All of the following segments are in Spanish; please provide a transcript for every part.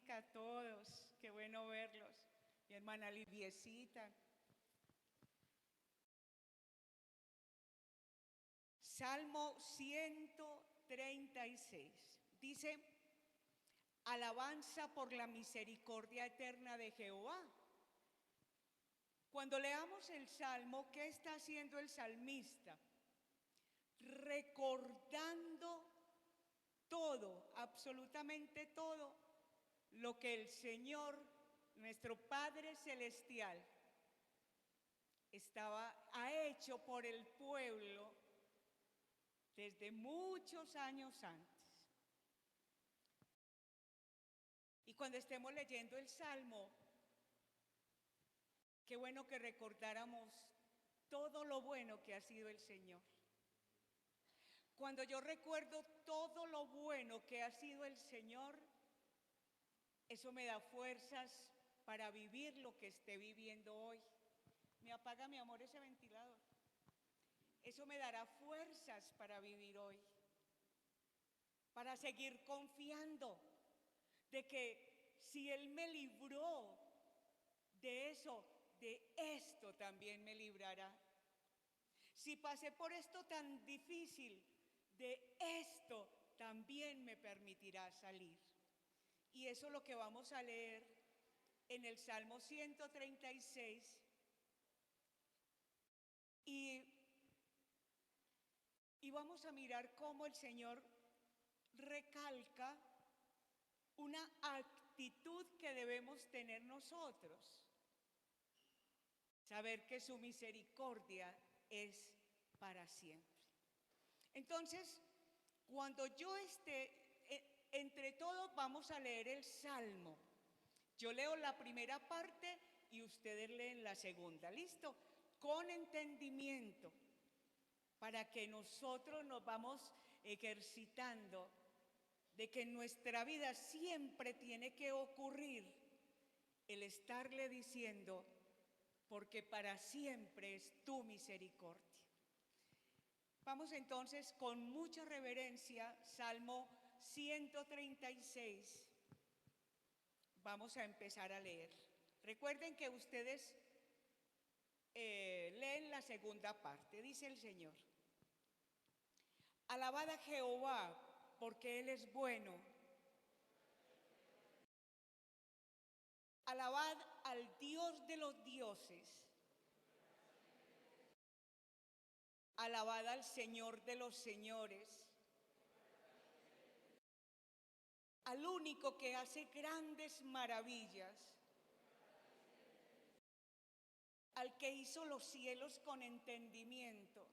a todos, qué bueno verlos. Mi hermana Liviecita. Salmo 136. Dice, alabanza por la misericordia eterna de Jehová. Cuando leamos el Salmo, ¿qué está haciendo el salmista? Recordando todo, absolutamente todo, lo que el Señor, nuestro Padre Celestial, ha hecho por el pueblo desde muchos años antes. Y cuando estemos leyendo el Salmo, qué bueno que recordáramos todo lo bueno que ha sido el Señor. Cuando yo recuerdo todo lo bueno que ha sido el Señor, eso me da fuerzas para vivir lo que esté viviendo hoy. ¿Me apaga, mi amor, ese ventilador? Eso me dará fuerzas para vivir hoy, para seguir confiando de que si Él me libró de eso, de esto también me librará. Si pasé por esto tan difícil, de esto también me permitirá salir. Y eso es lo que vamos a leer en el Salmo 136. Y vamos a mirar cómo el Señor recalca una actitud que debemos tener nosotros. Saber que su misericordia es para siempre. Entonces, cuando yo esté, entre todos vamos a leer el Salmo. Yo leo la primera parte y ustedes leen la segunda. ¿Listo? Con entendimiento, para que nosotros nos vamos ejercitando de que en nuestra vida siempre tiene que ocurrir el estarle diciendo, porque para siempre es tu misericordia. Vamos entonces con mucha reverencia, Salmo 136. Vamos a empezar a leer. Recuerden que ustedes leen la segunda parte. Dice el Señor, alabad a Jehová, porque Él es bueno. Alabad al Dios de los dioses. Alabad al Señor de los señores. Al único que hace grandes maravillas. Al que hizo los cielos con entendimiento.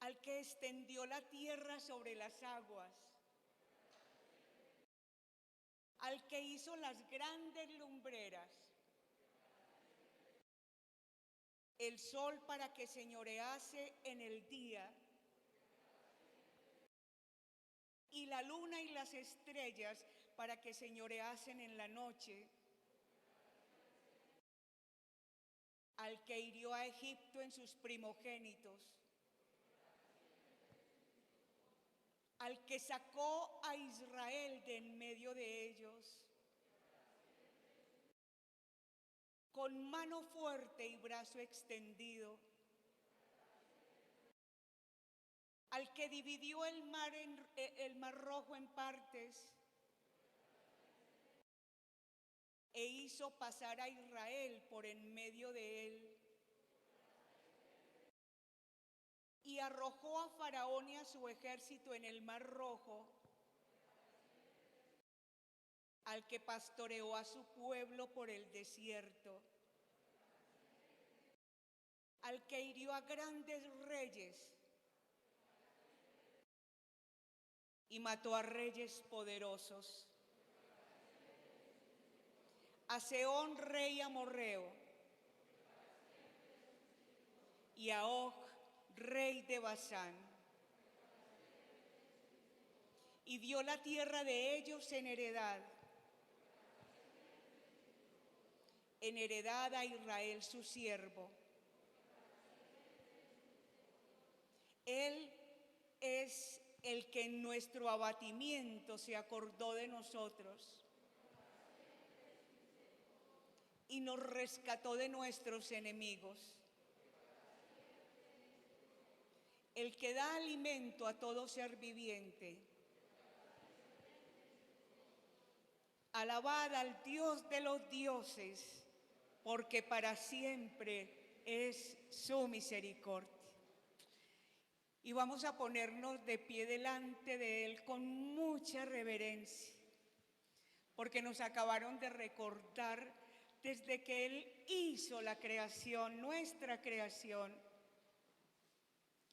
Al que extendió la tierra sobre las aguas. Al que hizo las grandes lumbreras. El sol para que señorease en el día. Y la luna y las estrellas para que señoreasen en la noche. Al que hirió a Egipto en sus primogénitos. Al que sacó a Israel de en medio de ellos, con mano fuerte y brazo extendido. Al que dividió el mar Rojo en partes e hizo pasar a Israel por en medio de él. Y arrojó a Faraón y a su ejército en el mar Rojo. Al que pastoreó a su pueblo por el desierto. Al que hirió a grandes reyes y mató a reyes poderosos. A Sehón, rey amorreo, y a Og, rey de Basán. Y dio la tierra de ellos en heredad a Israel su siervo. Él es el que en nuestro abatimiento se acordó de nosotros y nos rescató de nuestros enemigos, el que da alimento a todo ser viviente. Alabad al Dios de los dioses, porque para siempre es su misericordia. Y vamos a ponernos de pie delante de Él con mucha reverencia, porque nos acabaron de recordar desde que Él hizo la creación, nuestra creación,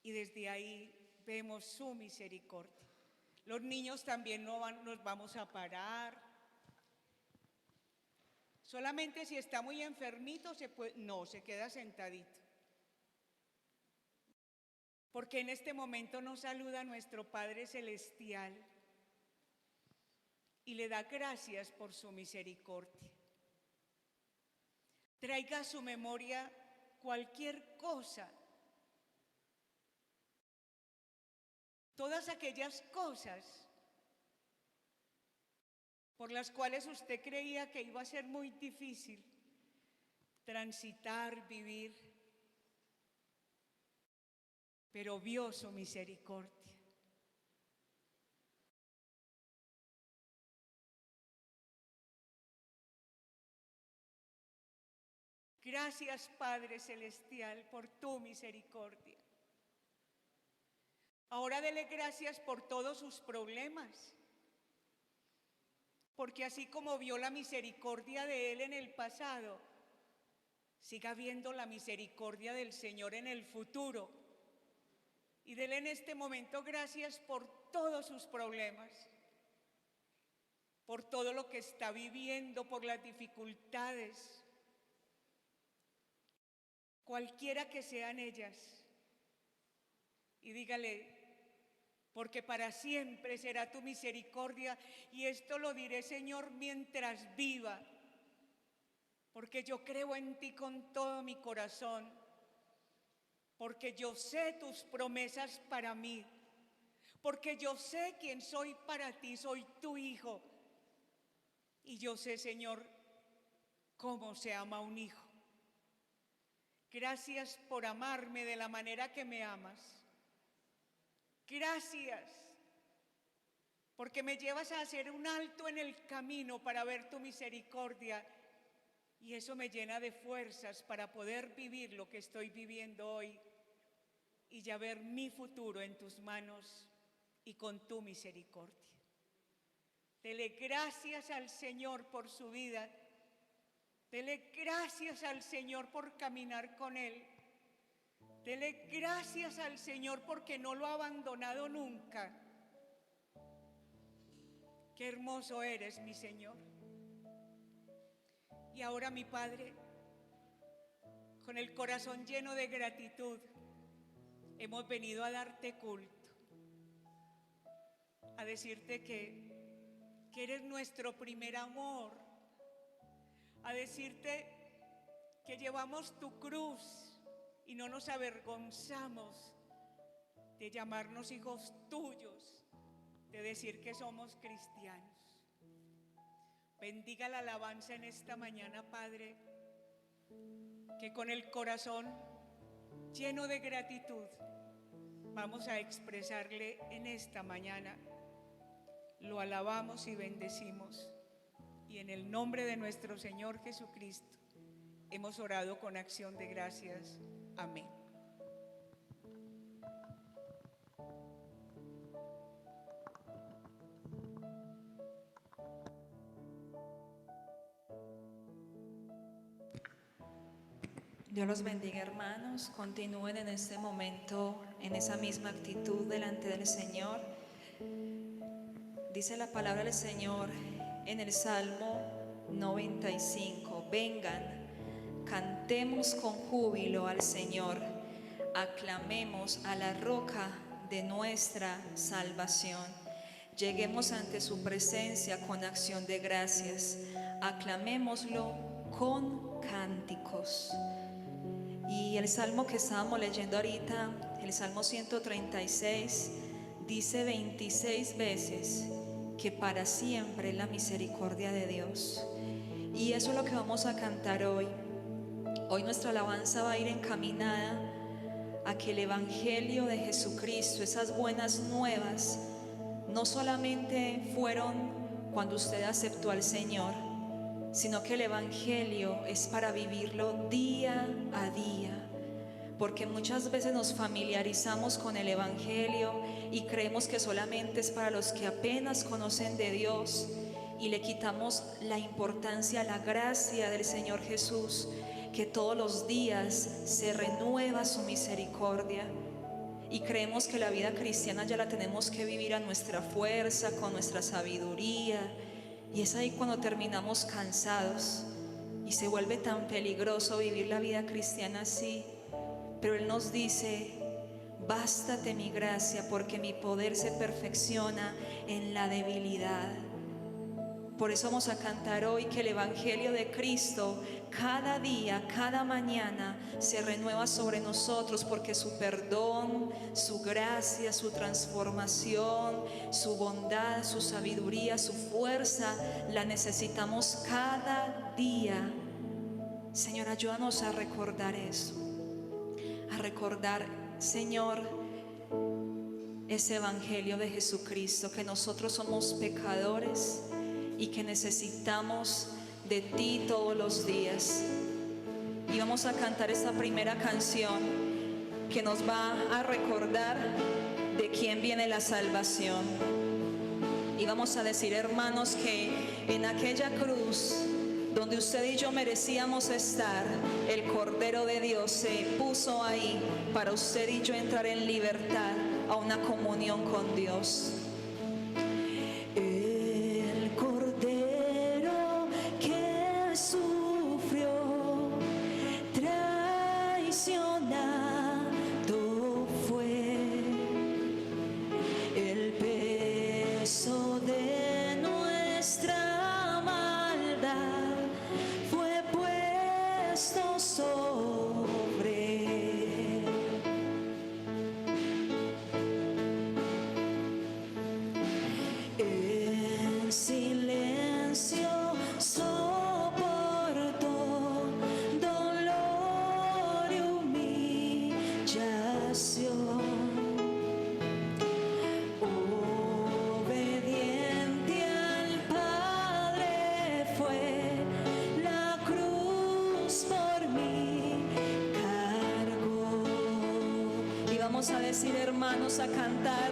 y desde ahí vemos su misericordia. Los niños también nos vamos a parar. Solamente si está muy enfermito se queda sentadito. Porque en este momento nos saluda nuestro Padre Celestial y le da gracias por su misericordia. Traiga a su memoria cualquier cosa, todas aquellas cosas por las cuales usted creía que iba a ser muy difícil transitar, vivir, pero vio su misericordia. Gracias, Padre Celestial, por tu misericordia. Ahora dele gracias por todos sus problemas, porque así como vio la misericordia de Él en el pasado, siga viendo la misericordia del Señor en el futuro. Y dele en este momento gracias por todos sus problemas, por todo lo que está viviendo, por las dificultades, cualquiera que sean ellas. Y dígale, porque para siempre será tu misericordia, y esto lo diré, Señor, mientras viva, porque yo creo en ti con todo mi corazón, porque yo sé tus promesas para mí, porque yo sé quién soy para ti, soy tu hijo, y yo sé, Señor, cómo se ama un hijo. Gracias por amarme de la manera que me amas. Gracias, porque me llevas a hacer un alto en el camino para ver tu misericordia, y eso me llena de fuerzas para poder vivir lo que estoy viviendo hoy y ya ver mi futuro en tus manos y con tu misericordia. Dele gracias al Señor por su vida. Dele gracias al Señor por caminar con Él. Dele gracias al Señor porque no lo ha abandonado nunca. Qué hermoso eres, mi Señor. Y ahora, mi Padre, con el corazón lleno de gratitud, hemos venido a darte culto, a decirte que eres nuestro primer amor, a decirte que llevamos tu cruz y no nos avergonzamos de llamarnos hijos tuyos, de decir que somos cristianos. Bendiga la alabanza en esta mañana, Padre, que con el corazón lleno de gratitud vamos a expresarle en esta mañana. Lo alabamos y bendecimos, y en el nombre de nuestro Señor Jesucristo hemos orado con acción de gracias. Amén. Dios los bendiga, hermanos. Continúen en este momento en esa misma actitud delante del Señor. Dice la palabra del Señor en el Salmo 95: vengan, cantemos con júbilo al Señor, aclamemos a la roca de nuestra salvación. Lleguemos ante su presencia con acción de gracias, aclamémoslo con cánticos. Y el salmo que estábamos leyendo ahorita, el Salmo 136, dice 26 veces que para siempre es la misericordia de Dios. Y eso es lo que vamos a cantar hoy. Hoy nuestra alabanza va a ir encaminada a que el Evangelio de Jesucristo, esas buenas nuevas, no solamente fueron cuando usted aceptó al Señor, sino que el Evangelio es para vivirlo día a día. Porque muchas veces nos familiarizamos con el Evangelio y creemos que solamente es para los que apenas conocen de Dios, y le quitamos la importancia a la gracia del Señor Jesús, que todos los días se renueva su misericordia, y creemos que la vida cristiana ya la tenemos que vivir a nuestra fuerza, con nuestra sabiduría, y es ahí cuando terminamos cansados y se vuelve tan peligroso vivir la vida cristiana así. Pero Él nos dice: bástate mi gracia, porque mi poder se perfecciona en la debilidad. Por eso vamos a cantar hoy que el Evangelio de Cristo cada día, cada mañana se renueva sobre nosotros, porque su perdón, su gracia, su transformación, su bondad, su sabiduría, su fuerza, la necesitamos cada día. Señor, ayúdanos a recordar eso, a recordar, Señor, ese Evangelio de Jesucristo, que nosotros somos pecadores y que necesitamos de ti todos los días. Y vamos a cantar esta primera canción que nos va a recordar de quién viene la salvación. Y vamos a decir, hermanos, que en aquella cruz donde usted y yo merecíamos estar, el Cordero de Dios se puso ahí para usted y yo entrar en libertad a una comunión con Dios. El Cordero que sufrió, traicionado fue, el peso de nuestra maldad fue puesto sobre él. En silencio soportó dolor y humillación. Obediente al Padre fue, la cruz por mí cargó. Y vamos a decir, hermanos, a cantar: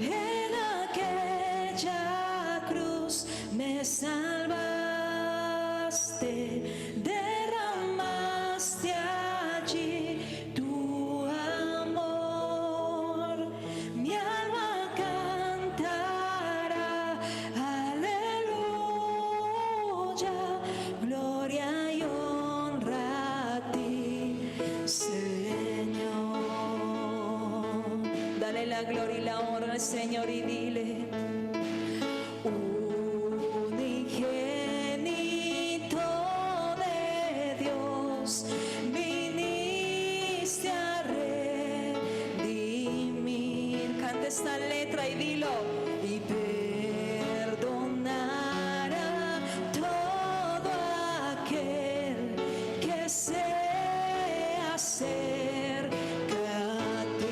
en aquella cruz me salvaste, derramaste allí tu amor. Mi alma cantará, aleluya, gloria y honra a ti, Señor. Dale la gloria y la honra al Señor y dile: unigénito de Dios, viniste a redimir. Canta esta letra y dilo: y perdonar a todo aquel que se acerca a ti.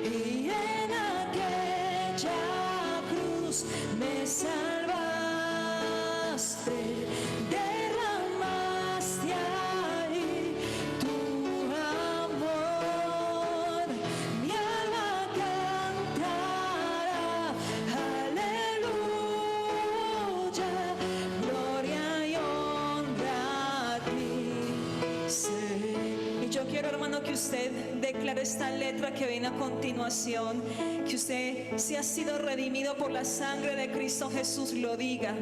Y en aquella cruz me salvaste, derramaste ahí tu amor. Mi alma cantará, aleluya, gloria y honra a ti, Señor. Y yo quiero, hermano, que usted declare esta letra que viene a continuación, que usted, si ha sido redimido por la sangre de Cristo Jesús, lo diga.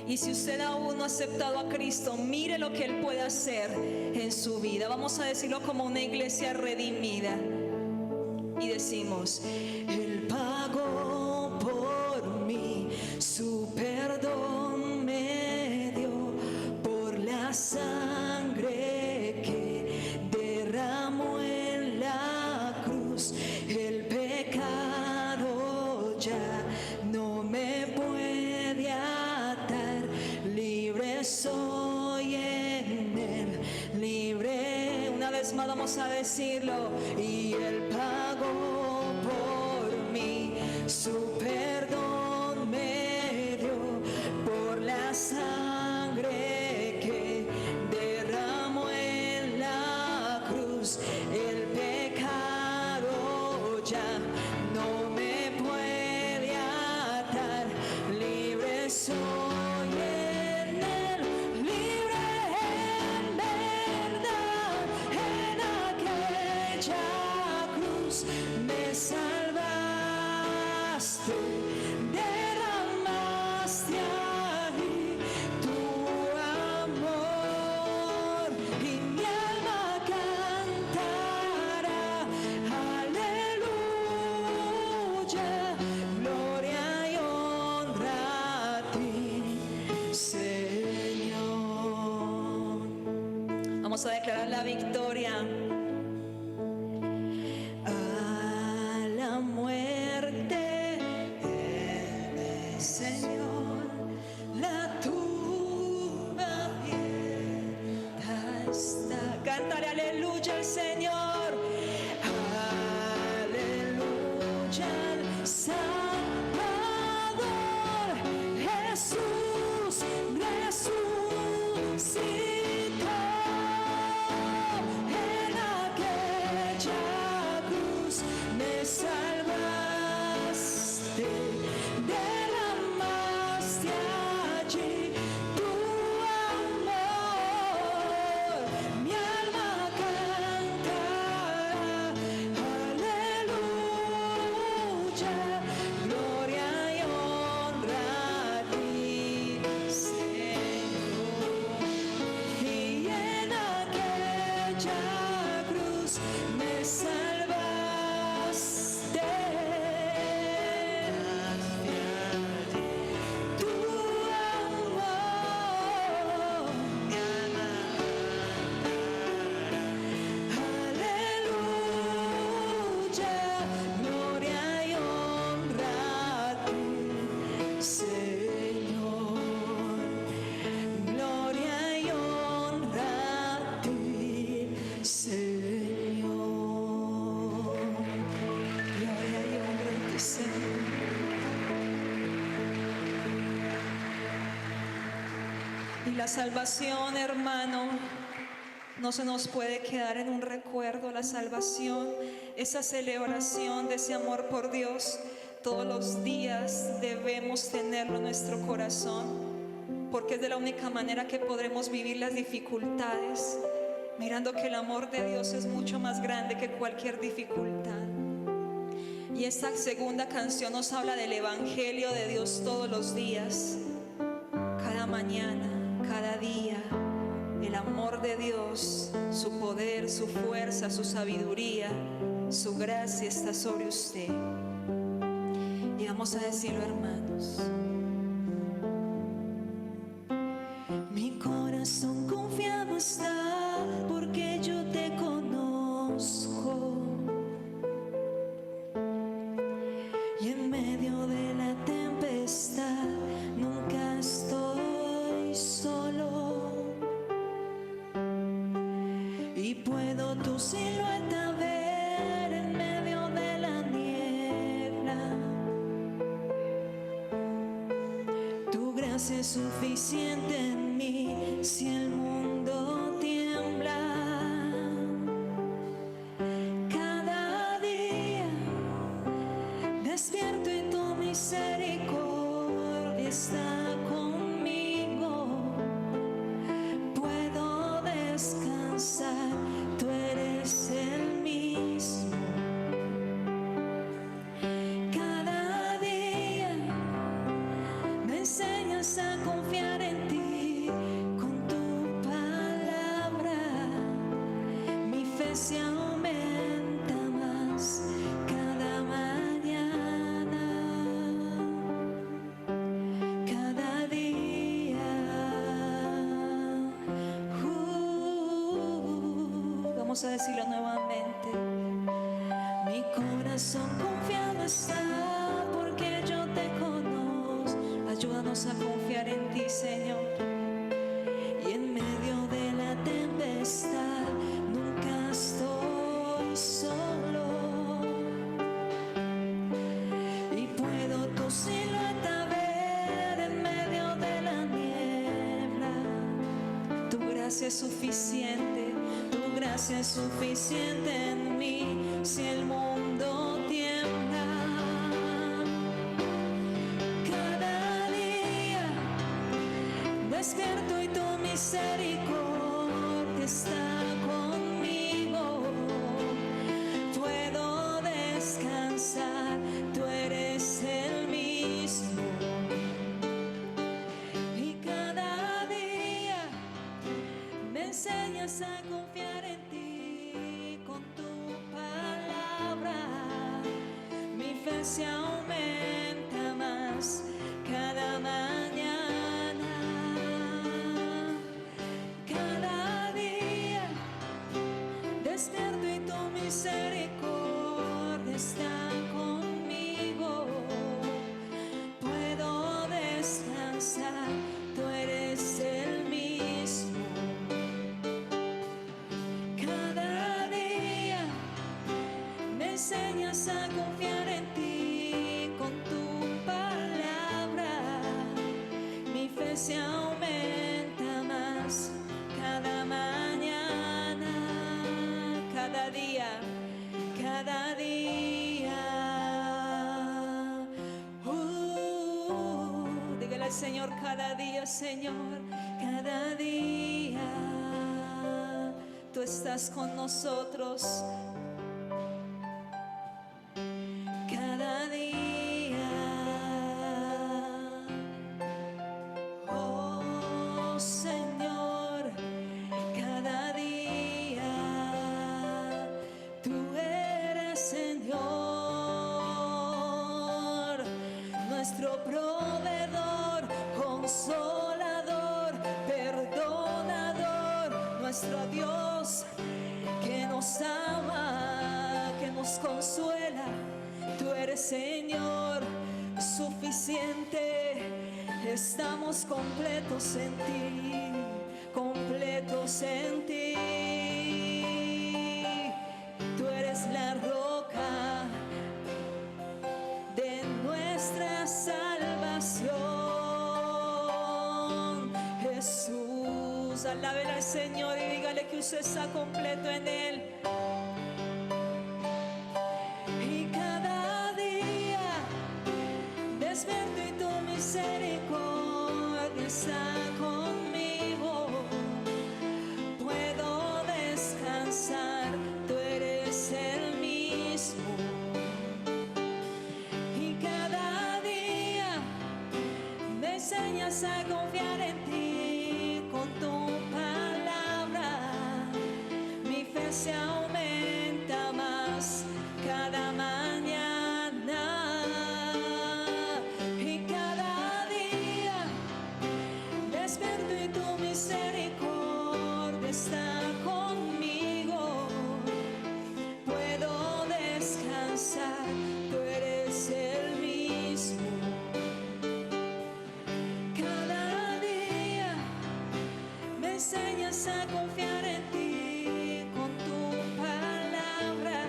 Y si usted aún no ha aceptado a Cristo, mire lo que Él puede hacer en su vida. Vamos a decirlo como una iglesia redimida. Y decimos: Él pagó por mí, su perdón me dio, por la sangre que derramó en la cruz. Él no me puede atar. Libre soy en Él, libre. Una vez más vamos a decirlo. Y Él pagó por mí, su perdón me dio por la sangre que derramó en la cruz. El pecado ya no me puede atar. Libre soy en Él, libre en verdad. En aquella cruz me salvaste, derramaste ahí tu amor, y mi alma cantará aleluya, gloria y honra a ti, Señor. Vamos a declarar la victoria. A la muerte, Señor, la tumba abierta está. Cántale aleluya al Señor. Aleluya al Salvador. Jesús resucitó. En aquella cruz me salvaste, derramaste allí tu amor. Mi alma cantará aleluya, gloria y honra a ti, Señor. Y en aquella cruz me salvaste, tu amor, mi alma, aleluya, gloria y honra a ti, Señor. Gloria y honra a ti, Señor. Gloria y honra a ti, Señor. Y la salvación, hermano, no se nos puede quedar en un recuerdo. La salvación, esa celebración de ese amor por Dios, todos los días debemos tenerlo en nuestro corazón, porque es de la única manera que podremos vivir las dificultades, mirando que el amor de Dios es mucho más grande que cualquier dificultad. Y esta segunda canción nos habla del Evangelio de Dios todos los días, cada mañana, cada día. El amor de Dios, su poder, su fuerza, su sabiduría, su gracia está sobre usted. Y vamos a decirlo, hermanos. Mi corazón confiado está porque yo te conozco. Y en medio de la tempestad nunca estoy solo. Y puedo tu silueta ver en medio de la niebla. Tu gracia es suficiente en mí si el mundo tiembla. Cada día despierto y tu misericordia está conmigo. Puedo descansar, tú eres el mismo. Cada día me enseñas a confiar en ti con tu palabra. Mi fe se aumenta más cada mañana, cada día. Vamos a decirlo nuevamente. Mi corazón confiado está porque que yo te conozco. Ayúdanos a confiar en ti, Señor. Y en medio de la tempestad nunca estoy solo. Y puedo tu silueta ver en medio de la niebla. Tu gracia es suficiente, tu gracia es suficiente en mí. Si el mundo tiembla, cada día despierto y tu misericordia está conmigo. Puedo descansar, tú eres el mismo. Y cada día me enseñas a confiar en ti con tu palabra. Mi fe se aumenta más cada mañana. Cada día despierto y tu misericordia está conmigo. Puedo descansar, tú eres el mismo. Cada día me enseñas a confiar en ti con tu palabra. Mi fe se aumenta más cada mañana, cada día, cada día. Dígale al Señor cada día, Señor, cada día. Tú estás con nosotros. Cada día, oh Señor, cada día, tú eres Señor, nuestro proveedor, consolador, perdonador, nuestro Dios que nos ama, que nos consuela. Tú eres Señor suficiente, estamos completos en ti, completos en ti. Tú eres la roca de nuestra salvación. Jesús, alábele al Señor y dígale que usted está completo en Él. Despierto y tu misericordia está conmigo. Puedo descansar, tú eres el mismo. Y cada día me enseñas a confiar en ti con tu palabra. Mi fe se aumenta más cada mañana. Misericordia está conmigo, puedo descansar, tú eres el mismo. Cada día me enseñas a confiar en ti con tu palabra.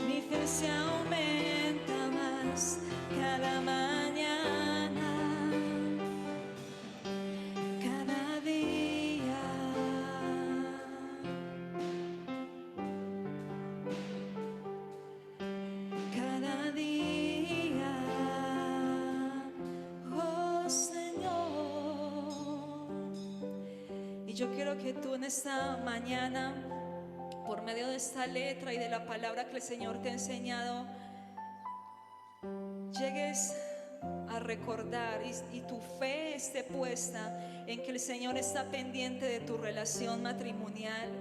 Mi fe se aumenta más cada mañana. Yo quiero que tú en esta mañana, por medio de esta letra y de la palabra que el Señor te ha enseñado, llegues a recordar y tu fe esté puesta en que el Señor está pendiente de tu relación matrimonial,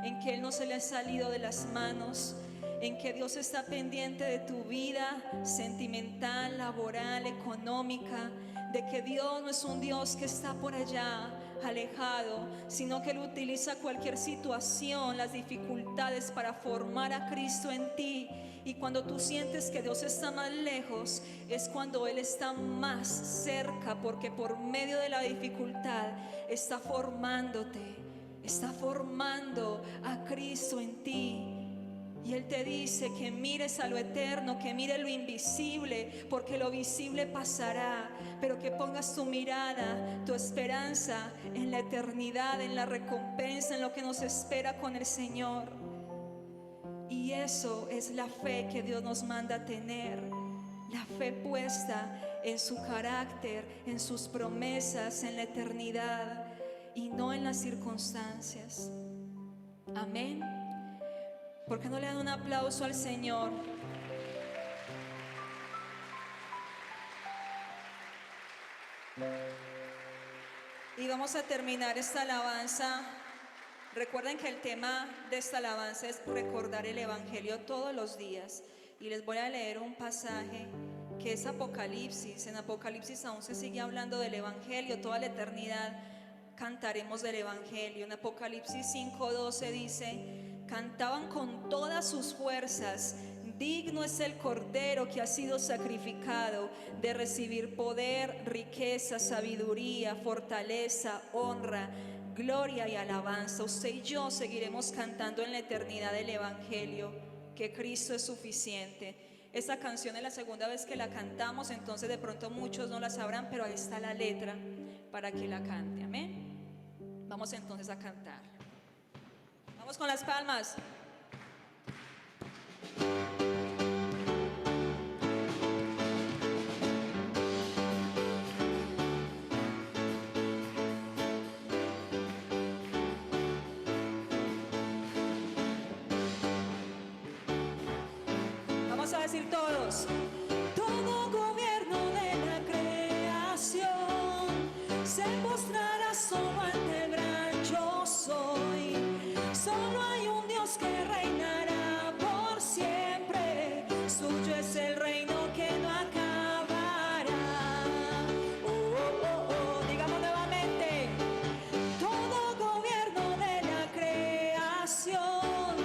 en que Él no se le ha salido de las manos, en que Dios está pendiente de tu vida sentimental, laboral, económica, de que Dios no es un Dios que está por allá alejado, sino que Él utiliza cualquier situación, las dificultades para formar a Cristo en ti Y cuando tú sientes que Dios está más lejos, es cuando Él está más cerca, porque por medio de la dificultad está formándote, está formando a Cristo en ti. Y Él te dice que mires a lo eterno, que mires lo invisible, porque lo visible pasará, pero que pongas tu mirada, tu esperanza en la eternidad, en la recompensa, en lo que nos espera con el Señor. Y eso es la fe que Dios nos manda a tener, la fe puesta en su carácter, en sus promesas, en la eternidad y no en las circunstancias. Amén. ¿Por qué no le dan un aplauso al Señor? Y vamos a terminar esta alabanza. Recuerden que el tema de esta alabanza es recordar el Evangelio todos los días. Y les voy a leer un pasaje que es Apocalipsis. En Apocalipsis aún se sigue hablando del Evangelio. Toda la eternidad cantaremos del Evangelio. En Apocalipsis 5:12 dice: cantaban con todas sus fuerzas: digno es el Cordero que ha sido sacrificado de recibir poder, riqueza, sabiduría, fortaleza, honra, gloria y alabanza. Usted y yo seguiremos cantando en la eternidad el Evangelio, que Cristo es suficiente. Esta canción es la segunda vez que la cantamos, entonces de pronto muchos no la sabrán, pero ahí está la letra para que la cante. Amén. Vamos entonces a cantar. Vamos con las palmas. Vamos a decir todos: todo gobierno de la creación se postrará solo ante el gran yo soy. Solo hay un Dios que reinará por siempre. Suyo es el reino que no acabará. Oh, oh, oh, oh. Digamos nuevamente: todo gobierno de la creación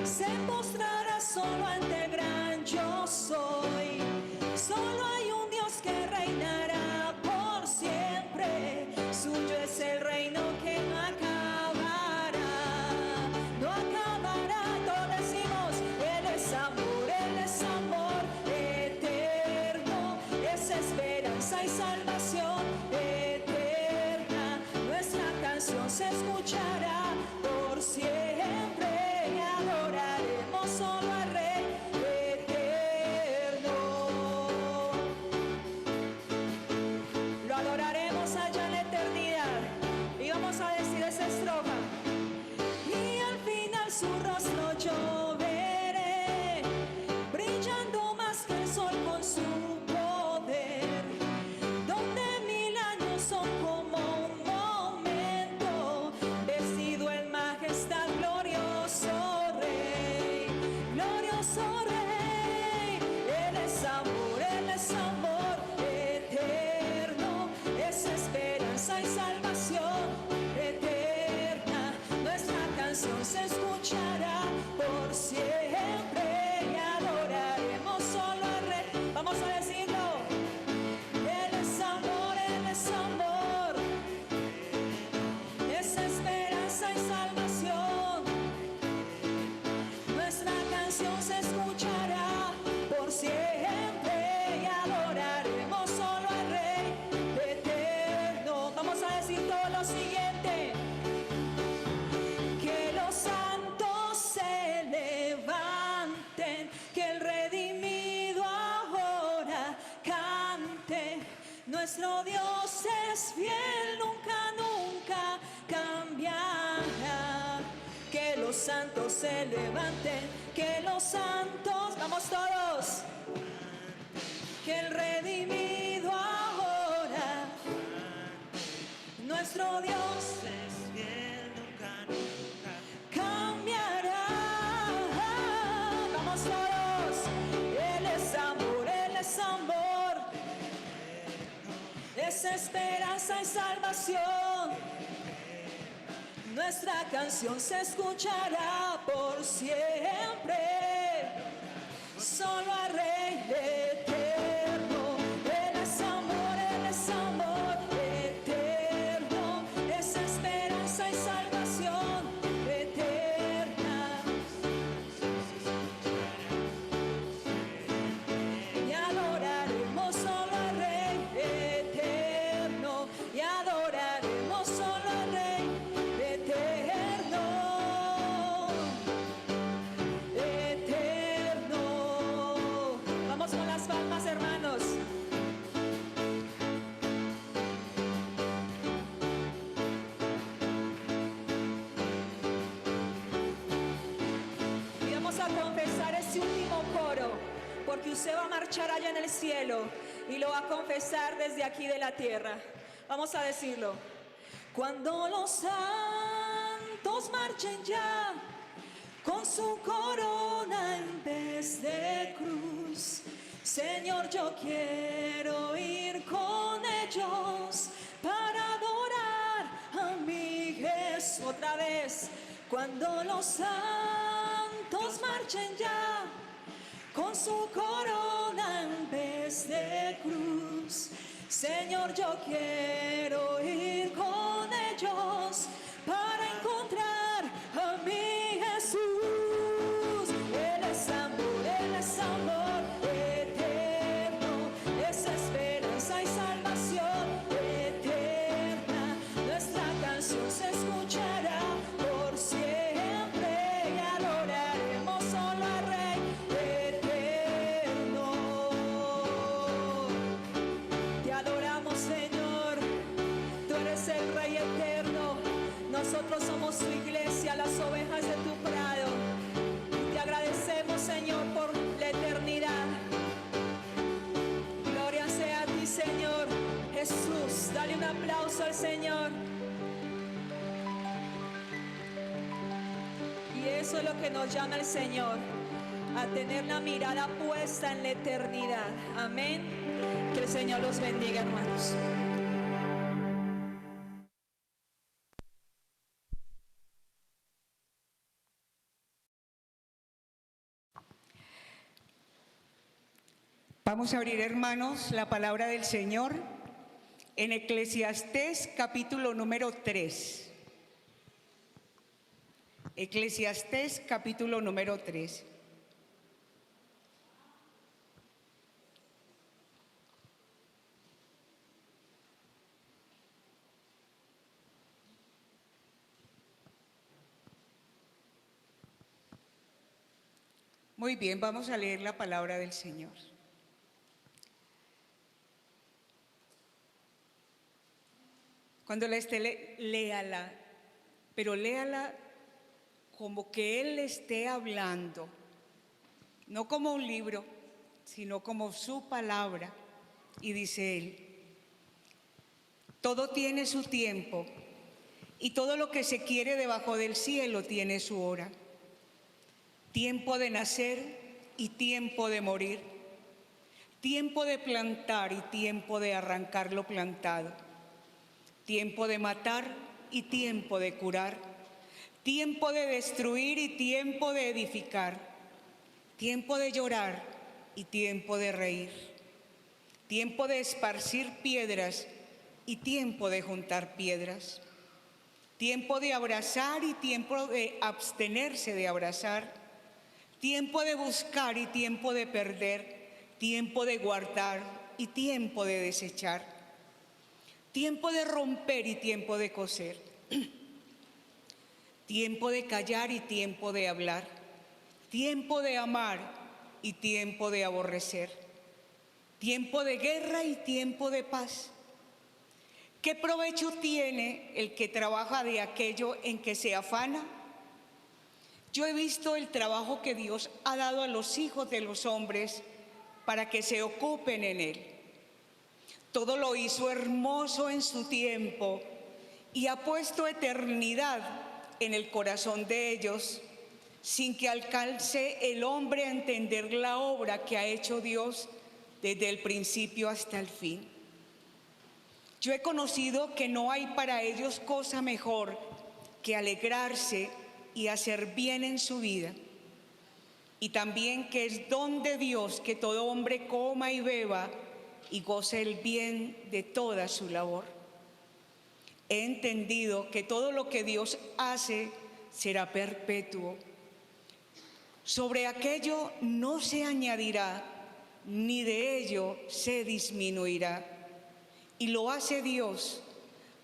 se postrará solo ante el gran yo soy. Solo hay un Dios que reinará por siempre. Suyo es el reino que no acabará. No acabará. Todos decimos: Él es amor eterno. Es esperanza y salvación eterna. Nuestra canción se escuchará por siempre. Y adoraremos solo al Rey eterno. Lo adoraremos allá en la eternidad. Y vamos a decir esa estrofa: y al final su rostro yo veré, brillando más que el sol con su poder, donde 1000 años son como un momento, vestido en majestad, glorioso Rey, glorioso Rey. Él es amor eterno, es esperanza y salvación eterna. Nuestra canción se escuchará por siempre. Y adoraremos solo al Rey. Vamos a decirlo: Él es amor es esperanza y salvación. Nuestra canción se escuchará por siempre. Y adoraremos solo al Rey eterno. Vamos a decir todo lo siguiente: que los santos se levanten, que el redimido ahora cante. Nuestro Dios es fiel, nunca, nunca cambiará. Que los santos se levanten, que los santos, vamos todos, que el redimido ahora. Nuestro Dios es fiel, nunca, nunca cambiará. Vamos todos: Él es amor, es esperanza y salvación. Nuestra canción se escuchará por siempre. usted va a marchar allá en el cielo y lo va a confesar desde aquí de la tierra. Vamos a decirlo. Cuando los santos marchen ya con su corona en vez de cruz, Señor, yo quiero ir con ellos para adorar a mi Jesús. Otra vez, cuando los santos marchen ya con su corona en vez de cruz, Señor, yo quiero ir con ellos para encontrar a mi Jesús. Él es amor eterno, es esperanza y salvación eterna. Nuestra canción se escuchará por siempre y adoraremos solo al Rey eterno. Te adoramos, Señor, tú eres el Rey eterno. Nosotros somos tu iglesia, las ovejas de tu prado. Te agradecemos, Señor, por la eternidad. Gloria sea a ti, Señor Jesús. Dale un aplauso al Señor. Y eso es lo que nos llama el Señor, a tener la mirada puesta en la eternidad. Amén. Que el Señor los bendiga, hermanos. Vamos a abrir, hermanos, la palabra del Señor en Eclesiastés capítulo número 3. Eclesiastés capítulo número 3. Muy bien, vamos a leer la palabra del Señor. Cuando la esté, léala, pero léala como que Él le esté hablando, no como un libro, sino como su palabra. Y dice Él: todo tiene su tiempo y todo lo que se quiere debajo del cielo tiene su hora. Tiempo de nacer y tiempo de morir, tiempo de plantar y tiempo de arrancar lo plantado, tiempo de matar y tiempo de curar, tiempo de destruir y tiempo de edificar, tiempo de llorar y tiempo de reír, tiempo de esparcir piedras y tiempo de juntar piedras, tiempo de abrazar y tiempo de abstenerse de abrazar, tiempo de buscar y tiempo de perder, tiempo de guardar y tiempo de desechar, tiempo de romper y tiempo de coser, tiempo de callar y tiempo de hablar, tiempo de amar y tiempo de aborrecer, tiempo de guerra y tiempo de paz. ¿Qué provecho tiene el que trabaja de aquello en que se afana? Yo he visto el trabajo que Dios ha dado a los hijos de los hombres para que se ocupen en él. Todo lo hizo hermoso en su tiempo y ha puesto eternidad en el corazón de ellos, sin que alcance el hombre a entender la obra que ha hecho Dios desde el principio hasta el fin. Yo he conocido que no hay para ellos cosa mejor que alegrarse y hacer bien en su vida, y también que es don de Dios que todo hombre coma y beba y goce el bien de toda su labor. He entendido que todo lo que Dios hace será perpetuo. Sobre aquello no se añadirá, ni de ello se disminuirá. Y lo hace Dios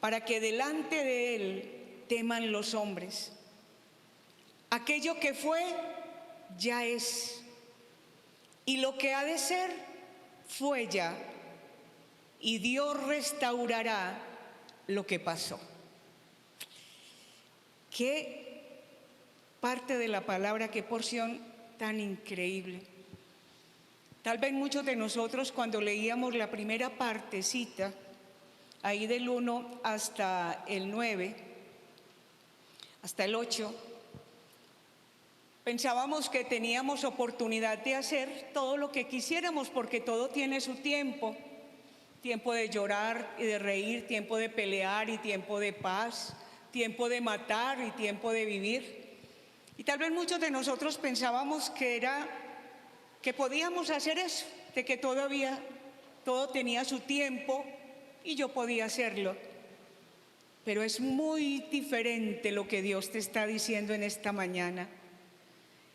para que delante de Él teman los hombres. Aquello que fue, ya es. Y lo que ha de ser, fue ya. Y Dios restaurará lo que pasó. Qué parte de la palabra, qué porción tan increíble. Tal vez muchos de nosotros cuando leíamos la primera partecita, ahí del 1 hasta el 9, hasta el 8, pensábamos que teníamos oportunidad de hacer todo lo que quisiéramos porque todo tiene su tiempo. Tiempo de llorar y de reír, tiempo de pelear y tiempo de paz, tiempo de matar y tiempo de vivir. Y tal vez muchos de nosotros pensábamos que podíamos hacer eso, de que todo tenía su tiempo y yo podía hacerlo. Pero es muy diferente lo que Dios te está diciendo en esta mañana.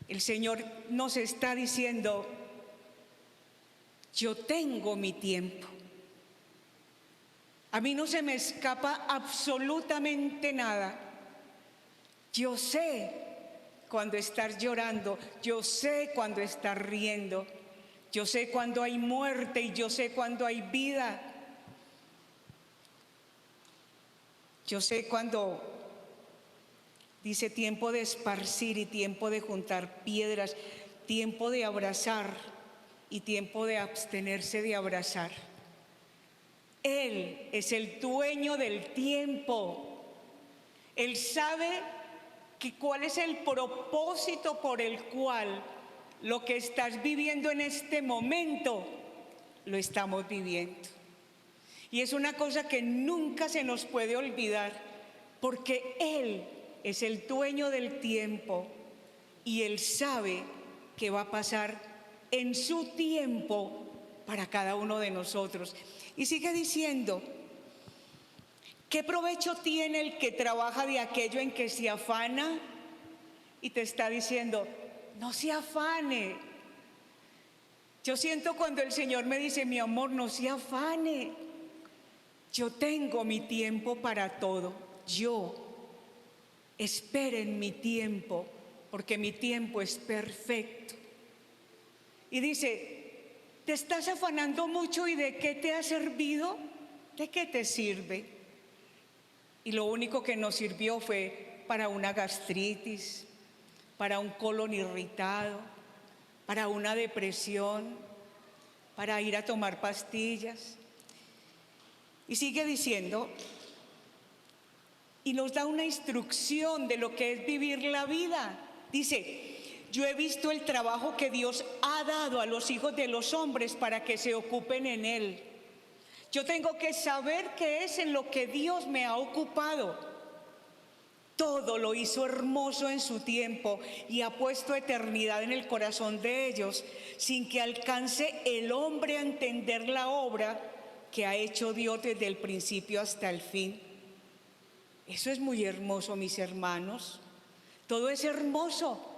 El Señor nos está diciendo, yo tengo mi tiempo. A mí no se me escapa absolutamente nada. Yo sé cuando estar llorando, yo sé cuando estar riendo, yo sé cuando hay muerte y yo sé cuando hay vida. Yo sé cuando dice tiempo de esparcir y tiempo de juntar piedras, tiempo de abrazar y tiempo de abstenerse de abrazar. Él es el dueño del tiempo. Él sabe cuál es el propósito por el cual lo que estás viviendo en este momento lo estamos viviendo. Y es una cosa que nunca se nos puede olvidar, porque Él es el dueño del tiempo y Él sabe qué va a pasar en su tiempo para cada uno de nosotros. Y sigue diciendo, ¿qué provecho tiene el que trabaja de aquello en que se afana? Y te está diciendo, no se afane. Yo siento cuando el Señor me dice, mi amor, no se afane. Yo tengo mi tiempo para todo. Esperen mi tiempo, porque mi tiempo es perfecto. Y dice, ¿te estás afanando mucho y de qué te ha servido? ¿De qué te sirve? Y lo único que nos sirvió fue para una gastritis, para un colon irritado, para una depresión, para ir a tomar pastillas. Y sigue diciendo, y nos da una instrucción de lo que es vivir la vida. Dice, yo he visto el trabajo que Dios ha dado a los hijos de los hombres para que se ocupen en él. Yo tengo que saber qué es en lo que Dios me ha ocupado. Todo lo hizo hermoso en su tiempo y ha puesto eternidad en el corazón de ellos, sin que alcance el hombre a entender la obra que ha hecho Dios desde el principio hasta el fin. Eso es muy hermoso, mis hermanos. Todo es hermoso.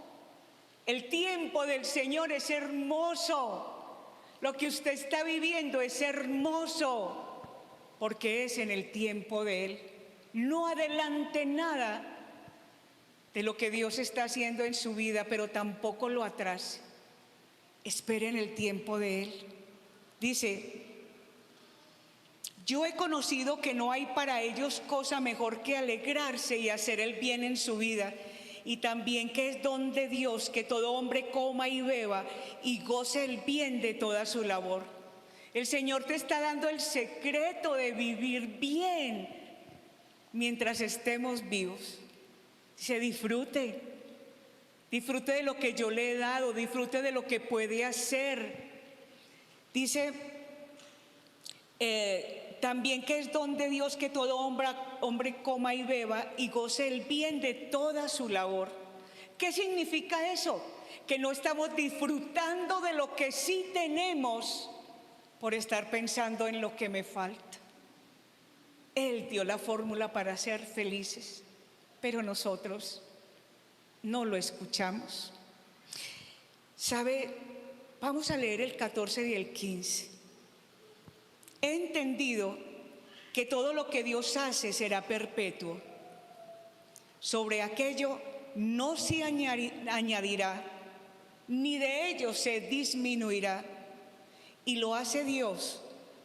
El tiempo del Señor es hermoso. Lo que usted está viviendo es hermoso, porque es en el tiempo de Él. No adelante nada de lo que Dios está haciendo en su vida, pero tampoco lo atrase. Espere en el tiempo de Él. Dice, yo he conocido que no hay para ellos cosa mejor que alegrarse y hacer el bien en su vida, y también que es don de Dios que todo hombre coma y beba y goce el bien de toda su labor. El Señor te está dando el secreto de vivir bien mientras estemos vivos. Dice, disfrute de lo que yo le he dado, disfrute de lo que puede hacer. Dice, también que es don de Dios que todo hombre coma y beba y goce el bien de toda su labor. ¿Qué significa eso? Que no estamos disfrutando de lo que sí tenemos por estar pensando en lo que me falta. Él dio la fórmula para ser felices, pero nosotros no lo escuchamos. ¿Sabe? Vamos a leer el 14 y el 15. He entendido que todo lo que Dios hace será perpetuo. Sobre aquello no se añadirá, ni de ello se disminuirá. Y lo hace Dios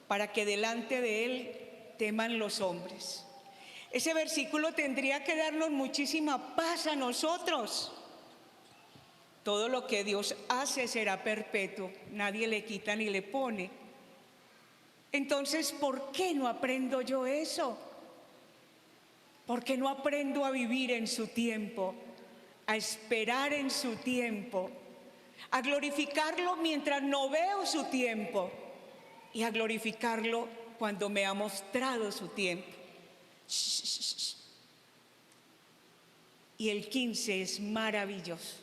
para que delante de Él teman los hombres. Ese versículo tendría que darnos muchísima paz a nosotros. Todo lo que Dios hace será perpetuo, nadie le quita ni le pone. Entonces, ¿por qué no aprendo yo eso? ¿Por qué no aprendo a vivir en su tiempo, a esperar en su tiempo, a glorificarlo mientras no veo su tiempo y a glorificarlo cuando me ha mostrado su tiempo? Y el 15 es maravilloso.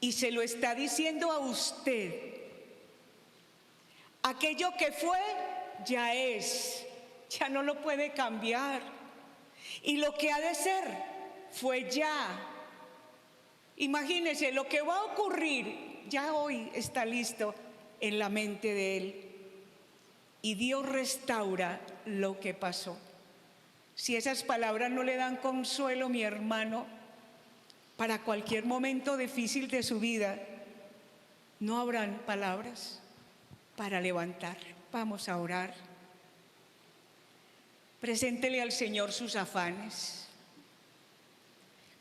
Y se lo está diciendo a usted. Aquello que fue, ya es, ya no lo puede cambiar. Y lo que ha de ser, fue ya. Imagínese, lo que va a ocurrir, ya hoy está listo en la mente de él. Y Dios restaura lo que pasó. Si esas palabras no le dan consuelo, mi hermano, para cualquier momento difícil de su vida, no habrán palabras para levantar. Vamos a orar. Preséntele al Señor sus afanes.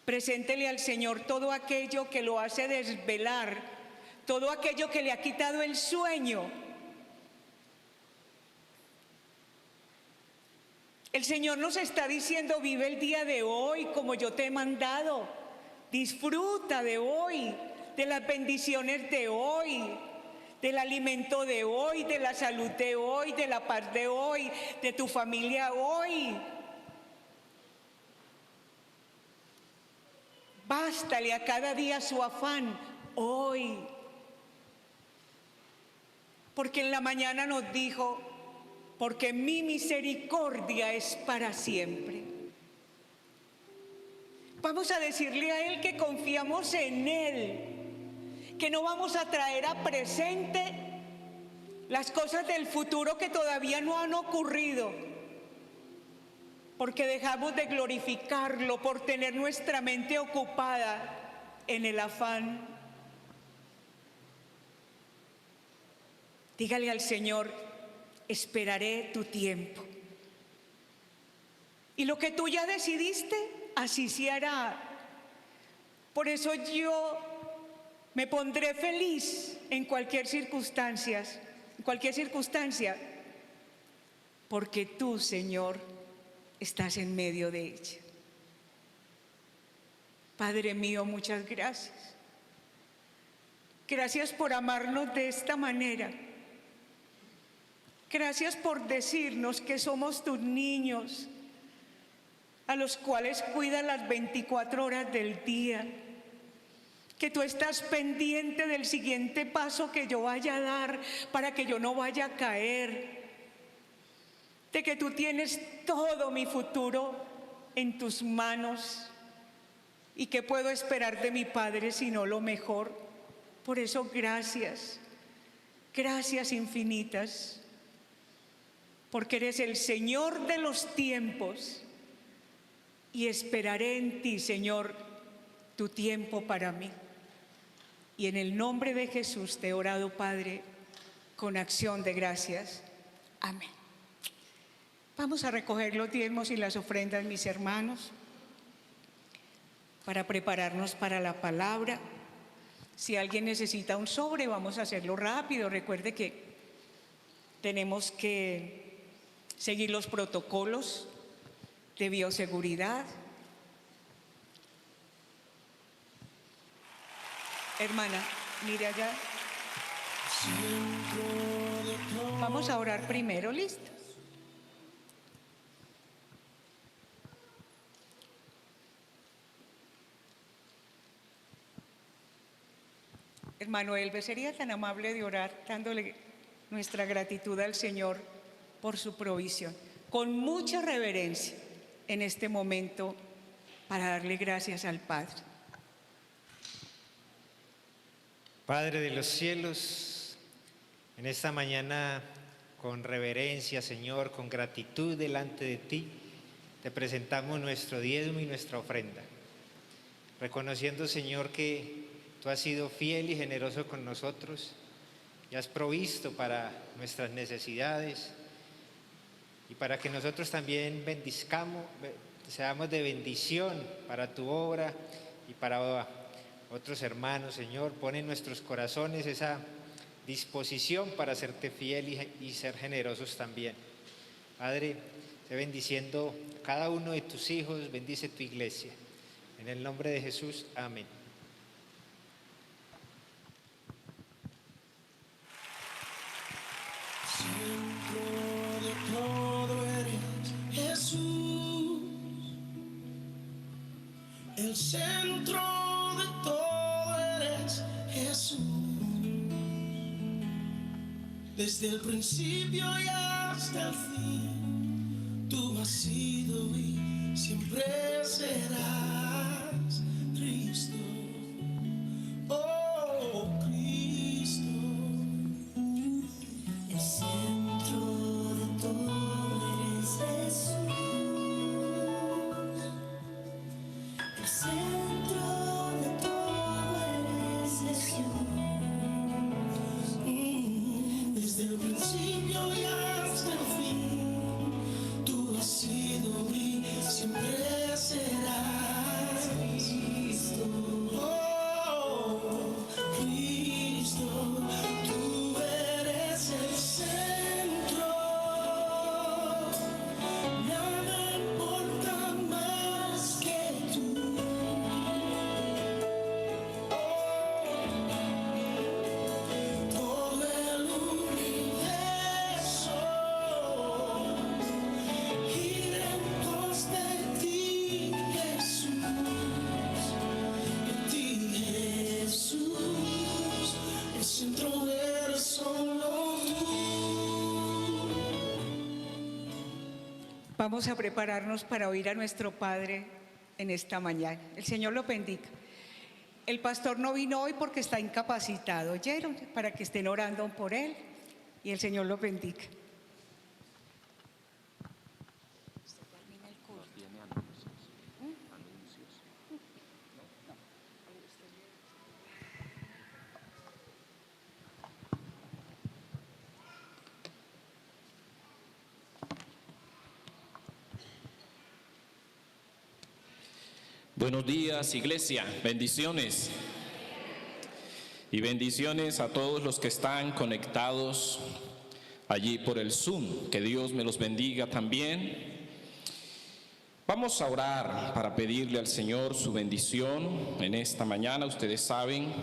Preséntele al Señor todo aquello que lo hace desvelar, todo aquello que le ha quitado el sueño. El Señor nos está diciendo: vive el día de hoy como yo te he mandado. Disfruta de hoy, de las bendiciones de hoy, del alimento de hoy, de la salud de hoy, de la paz de hoy, de tu familia hoy. Bástale a cada día su afán hoy. Porque en la mañana nos dijo: porque mi misericordia es para siempre. Vamos a decirle a Él que confiamos en Él, que no vamos a traer a presente las cosas del futuro que todavía no han ocurrido, porque dejamos de glorificarlo por tener nuestra mente ocupada en el afán. Dígale al Señor: esperaré tu tiempo. Y lo que tú ya decidiste, así se hará. Por eso yo me pondré feliz en cualquier circunstancia, porque tú, Señor, estás en medio de ella. Padre mío, muchas gracias. Gracias por amarnos de esta manera. Gracias por decirnos que somos tus niños, a los cuales cuidas las 24 horas del día, que tú estás pendiente del siguiente paso que yo vaya a dar para que yo no vaya a caer, de que tú tienes todo mi futuro en tus manos y que puedo esperar de mi Padre sino lo mejor. Por eso gracias, gracias infinitas, porque eres el Señor de los tiempos y esperaré en ti, Señor, tu tiempo para mí. Y en el nombre de Jesús te he orado, Padre, con acción de gracias. Amén. Vamos a recoger los diezmos y las ofrendas, mis hermanos, para prepararnos para la palabra. Si alguien necesita un sobre, vamos a hacerlo rápido. Recuerde que tenemos que seguir los protocolos de bioseguridad. Hermana, mire allá. Vamos a orar primero, ¿listo? Hermano Elbe, ¿sería tan amable de orar dándole nuestra gratitud al Señor por su provisión? Con mucha reverencia en este momento para darle gracias al Padre. Padre de los cielos, en esta mañana con reverencia, Señor, con gratitud delante de ti, te presentamos nuestro diezmo y nuestra ofrenda, reconociendo, Señor, que tú has sido fiel y generoso con nosotros y has provisto para nuestras necesidades y para que nosotros también seamos de bendición para tu obra y para otros hermanos, Señor. Pon en nuestros corazones esa disposición para serte fiel y ser generosos también. Padre, sé bendiciendo a cada uno de tus hijos, bendice tu iglesia. En el nombre de Jesús, amén. Centro de todo eres Jesús, el centro de todo eres Jesús, desde el principio y hasta el fin, tú has sido y siempre serás Cristo, oh Cristo. El centro de todo eres Jesús, el centro de todo eres Jesús, desde el principio y hasta el fin, tú has sido y siempre serás Cristo, oh Cristo. El centro, nada importa más que tú. Todo el universo gira en pos de ti, Jesús. En ti, Jesús, el centro eres solo. Vamos a prepararnos para oír a nuestro Padre en esta mañana. El Señor lo bendiga. El pastor no vino hoy porque está incapacitado, ¿oyeron? Para que estén orando por él y el Señor lo bendiga. Buenos días, iglesia, bendiciones. Y bendiciones a todos los que están conectados allí por el Zoom. Que Dios me los bendiga también. Vamos a orar para pedirle al Señor su bendición en esta mañana. Ustedes saben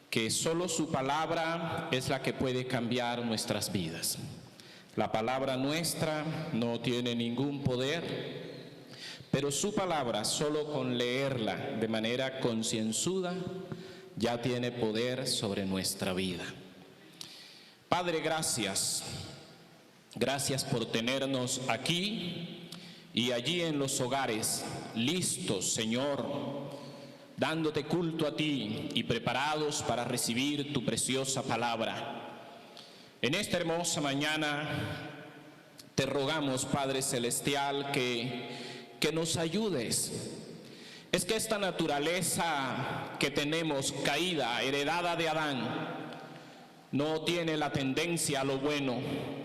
que solo su palabra es la que puede cambiar nuestras vidas. La palabra nuestra no tiene ningún poder, pero su palabra, solo con leerla de manera concienzuda, ya tiene poder sobre nuestra vida. Padre, gracias. Gracias por tenernos aquí y allí en los hogares, listos, Señor, dándote culto a ti y preparados para recibir tu preciosa palabra. En esta hermosa mañana te rogamos, Padre Celestial, que nos ayudes. Es que esta naturaleza que tenemos caída, heredada de Adán, no tiene la tendencia a lo bueno,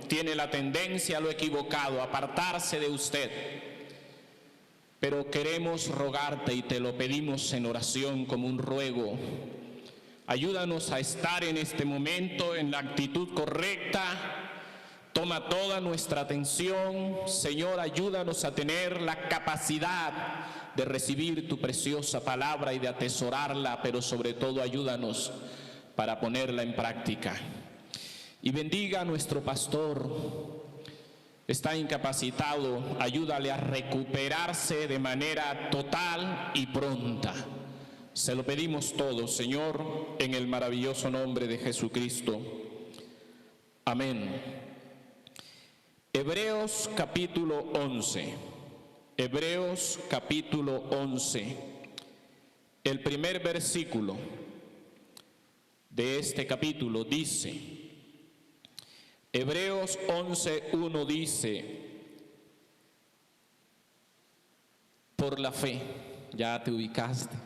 tiene la tendencia a lo equivocado, a apartarse de usted. Pero queremos rogarte y te lo pedimos en oración como un ruego. Ayúdanos a estar en este momento en la actitud correcta. Toma toda nuestra atención, Señor, ayúdanos a tener la capacidad de recibir tu preciosa palabra y de atesorarla, pero sobre todo ayúdanos para ponerla en práctica. Y bendiga a nuestro pastor, está incapacitado, ayúdale a recuperarse de manera total y pronta. Se lo pedimos todo, Señor, en el maravilloso nombre de Jesucristo. Amén. Hebreos capítulo 11. Hebreos capítulo 11. El primer versículo de este capítulo dice, Hebreos 11:1 dice, por la fe, ya te ubicaste.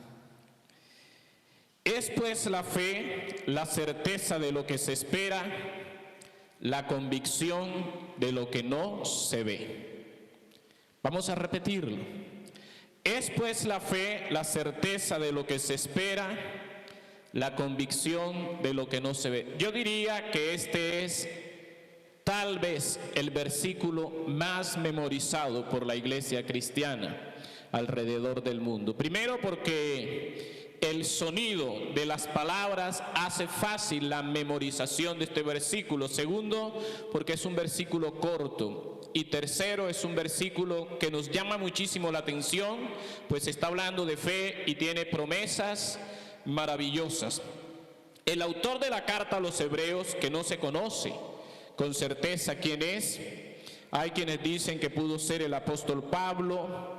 Es pues la fe la certeza de lo que se espera, la convicción de lo que no se ve. Vamos a repetirlo. Es pues la fe, la certeza de lo que se espera, la convicción de lo que no se ve. Yo diría que este es tal vez el versículo más memorizado por la iglesia cristiana alrededor del mundo. Primero porque el sonido de las palabras hace fácil la memorización de este versículo. Segundo, porque es un versículo corto. Y tercero, es un versículo que nos llama muchísimo la atención, pues está hablando de fe y tiene promesas maravillosas. El autor de la carta a los hebreos, que no se conoce con certeza quién es, hay quienes dicen que pudo ser el apóstol Pablo,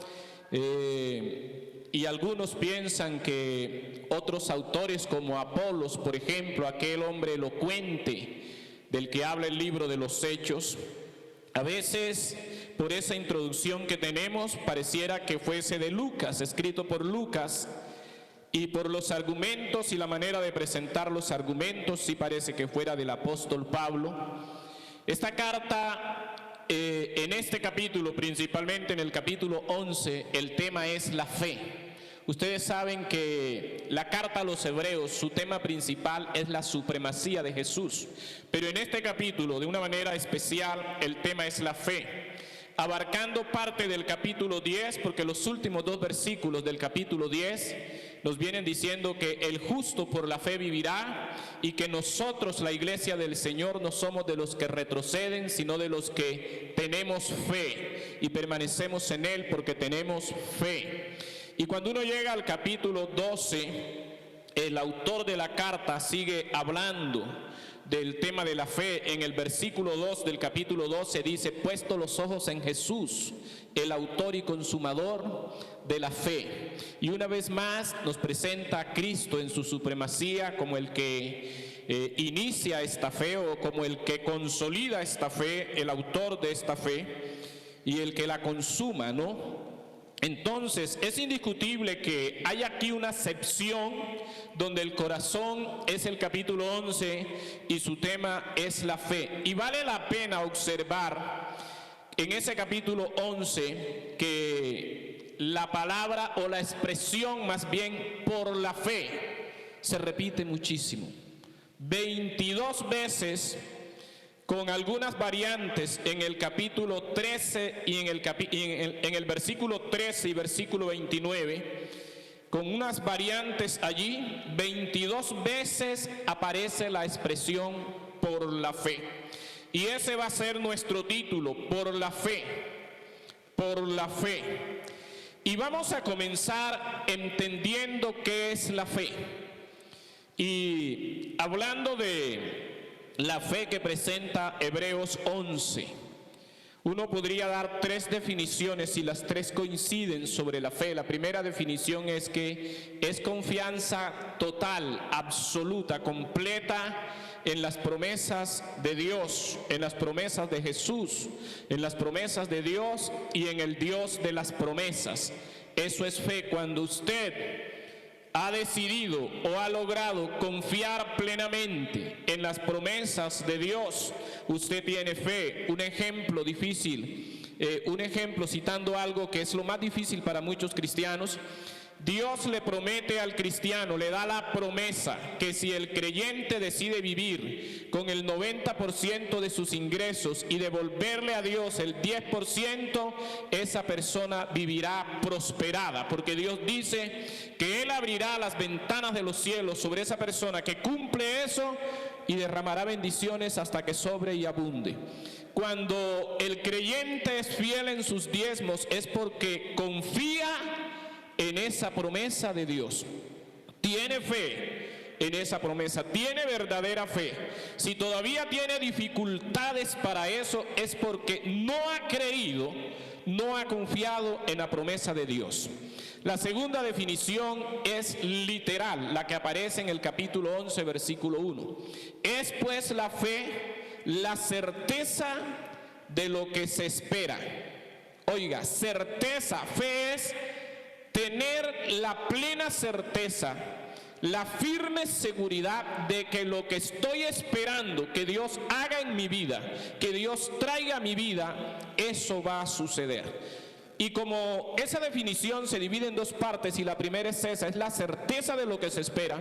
y algunos piensan que otros autores como Apolos, por ejemplo, aquel hombre elocuente del que habla el libro de los Hechos. A veces, por esa introducción que tenemos, pareciera que fuese de Lucas, escrito por Lucas, y por los argumentos y la manera de presentar los argumentos, sí parece que fuera del apóstol Pablo. Esta carta, en este capítulo, principalmente en el capítulo 11, el tema es la fe. Ustedes saben que la carta a los hebreos, su tema principal es la supremacía de Jesús. Pero en este capítulo, de una manera especial, el tema es la fe. Abarcando parte del capítulo 10, porque los últimos dos versículos del capítulo 10 nos vienen diciendo que el justo por la fe vivirá y que nosotros, la iglesia del Señor, no somos de los que retroceden, sino de los que tenemos fe y permanecemos en Él porque tenemos fe. Y cuando uno llega al capítulo 12, el autor de la carta sigue hablando del tema de la fe. En el versículo 2 del capítulo 12 dice: puesto los ojos en Jesús, el autor y consumador de la fe. Y una vez más nos presenta a Cristo en su supremacía como el que inicia esta fe, o como el que consolida esta fe, el autor de esta fe y el que la consuma, ¿no? Entonces, es indiscutible que hay aquí una sección donde el corazón es el capítulo 11 y su tema es la fe. Y vale la pena observar en ese capítulo 11 que la palabra, o la expresión más bien, por la fe, se repite muchísimo. 22 veces, con algunas variantes en el capítulo 13 y en el versículo 13 y versículo 29, con unas variantes allí, 22 veces aparece la expresión por la fe. Y ese va a ser nuestro título, por la fe, por la fe. Y vamos a comenzar entendiendo qué es la fe. Y hablando de la fe que presenta Hebreos 11, uno podría dar tres definiciones y las tres coinciden sobre la fe. La primera definición es que es confianza total, absoluta, completa en las promesas de Dios, en las promesas de Jesús, en las promesas de Dios y en el Dios de las promesas. Eso es fe. Cuando usted ha decidido o ha logrado confiar plenamente en las promesas de Dios, usted tiene fe. Un ejemplo difícil, citando algo que es lo más difícil para muchos cristianos. Dios le promete al cristiano, le da la promesa que si el creyente decide vivir con el 90% de sus ingresos y devolverle a Dios el 10%, esa persona vivirá prosperada, porque Dios dice que Él abrirá las ventanas de los cielos sobre esa persona que cumple eso y derramará bendiciones hasta que sobre y abunde. Cuando el creyente es fiel en sus diezmos es porque confía en esa promesa de Dios, tiene fe en esa promesa, tiene verdadera fe. Si todavía tiene dificultades para eso, es porque no ha creído, no ha confiado en la promesa de Dios. La segunda definición es literal, la que aparece en el capítulo 11, versículo 1. Es pues la fe, la certeza de lo que se espera. Oiga, certeza, fe es tener la plena certeza, la firme seguridad de que lo que estoy esperando que Dios haga en mi vida, que Dios traiga a mi vida, eso va a suceder. Y como esa definición se divide en dos partes, y la primera es esa, es la certeza de lo que se espera.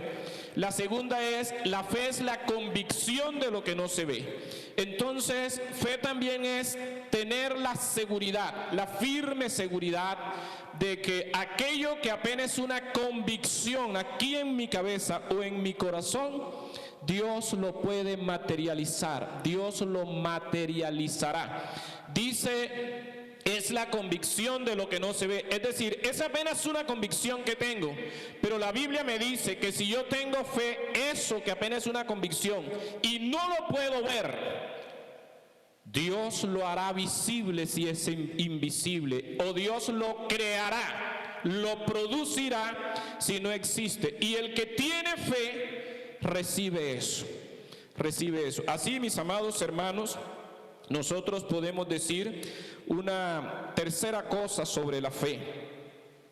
La segunda es, la fe es la convicción de lo que no se ve. Entonces, fe también es tener la seguridad, la firme seguridad de que aquello que apenas es una convicción aquí en mi cabeza o en mi corazón, Dios lo puede materializar, Dios lo materializará. Dice, es la convicción de lo que no se ve. Es decir, es apenas una convicción que tengo, pero la Biblia me dice que si yo tengo fe, eso que apenas es una convicción y no lo puedo ver, Dios lo hará visible si es invisible, o Dios lo creará, lo producirá si no existe. Y el que tiene fe recibe eso, recibe eso. Así, mis amados hermanos, nosotros podemos decir una tercera cosa sobre la fe.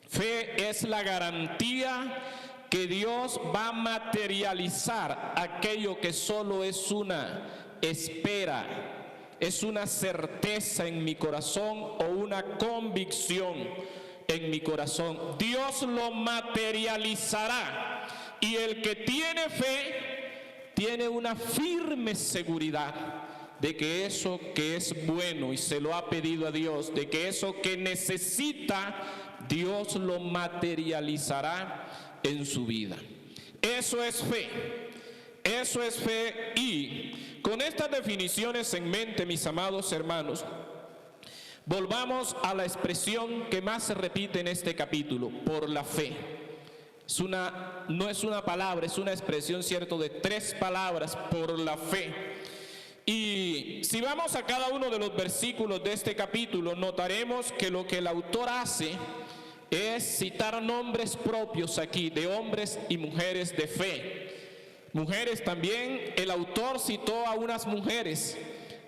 Fe es la garantía que Dios va a materializar aquello que solo es una espera, es una certeza en mi corazón o una convicción en mi corazón. Dios lo materializará, y el que tiene fe tiene una firme seguridad de que eso que es bueno y se lo ha pedido a Dios, de que eso que necesita, Dios lo materializará en su vida. Eso es fe, eso es fe. Y con estas definiciones en mente, mis amados hermanos, volvamos a la expresión que más se repite en este capítulo, por la fe. No es una palabra, es una expresión, cierto, de 3 palabras, por la fe. Y si vamos a cada uno de los versículos de este capítulo, notaremos que lo que el autor hace es citar nombres propios aquí, de hombres y mujeres de fe. Mujeres también, el autor citó a unas mujeres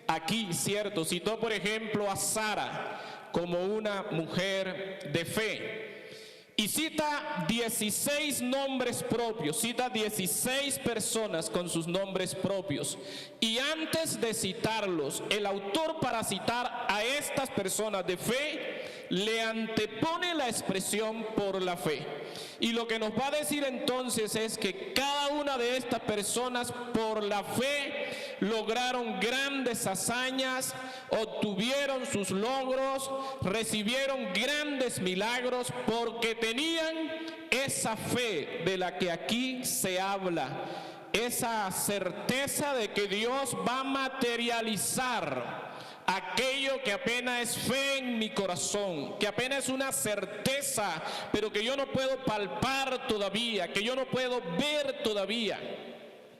aquí, cierto, citó por ejemplo a Sara como una mujer de fe. Y cita 16 nombres propios, cita 16 personas con sus nombres propios. Y antes de citarlos, el autor, para citar a estas personas de fe, le antepone la expresión por la fe. Y lo que nos va a decir entonces es que cada una de estas personas por la fe lograron grandes hazañas, obtuvieron sus logros, recibieron grandes milagros, porque tenían esa fe de la que aquí se habla, esa certeza de que Dios va a materializar aquello que apenas es fe en mi corazón, que apenas es una certeza, pero que yo no puedo palpar todavía, que yo no puedo ver todavía,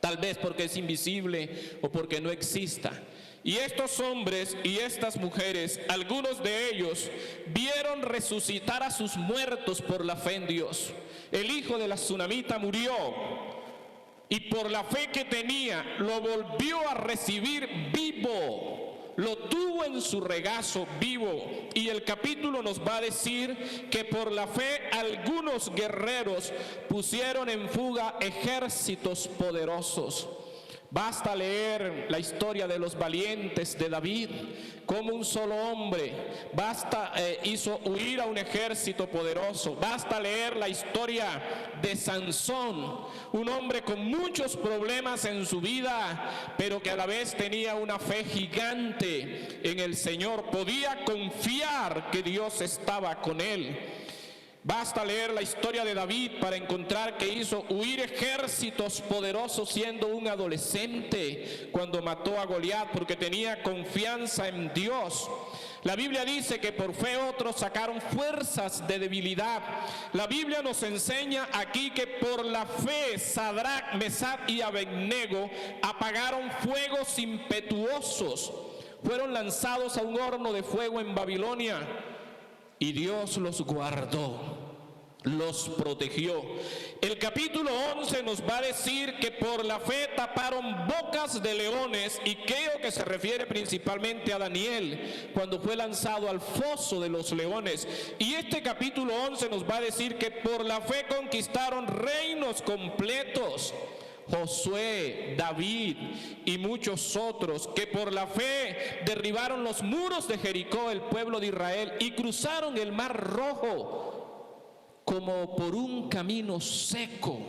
tal vez porque es invisible o porque no exista. Y estos hombres y estas mujeres, algunos de ellos vieron resucitar a sus muertos por la fe en Dios. El hijo de la tsunamita murió, y por la fe que tenía lo volvió a recibir vivo. Lo tuvo en su regazo vivo. Y el capítulo nos va a decir que por la fe algunos guerreros pusieron en fuga ejércitos poderosos. Basta leer la historia de los valientes de David, como un solo hombre hizo huir a un ejército poderoso. Basta leer la historia de Sansón, un hombre con muchos problemas en su vida, pero que a la vez tenía una fe gigante en el Señor. Podía confiar que Dios estaba con él. Basta leer la historia de David para encontrar que hizo huir ejércitos poderosos siendo un adolescente cuando mató a Goliat, porque tenía confianza en Dios. La Biblia dice que por fe otros sacaron fuerzas de debilidad. La Biblia nos enseña aquí que por la fe Sadrach, Mesach y Abednego apagaron fuegos impetuosos. Fueron lanzados a un horno de fuego en Babilonia. Y Dios los guardó, los protegió. El capítulo 11 nos va a decir que por la fe taparon bocas de leones, y creo que se refiere principalmente a Daniel cuando fue lanzado al foso de los leones. Y este capítulo 11 nos va a decir que por la fe conquistaron reinos completos. Josué, David y muchos otros que por la fe derribaron los muros de Jericó, el pueblo de Israel, y cruzaron el Mar Rojo como por un camino seco.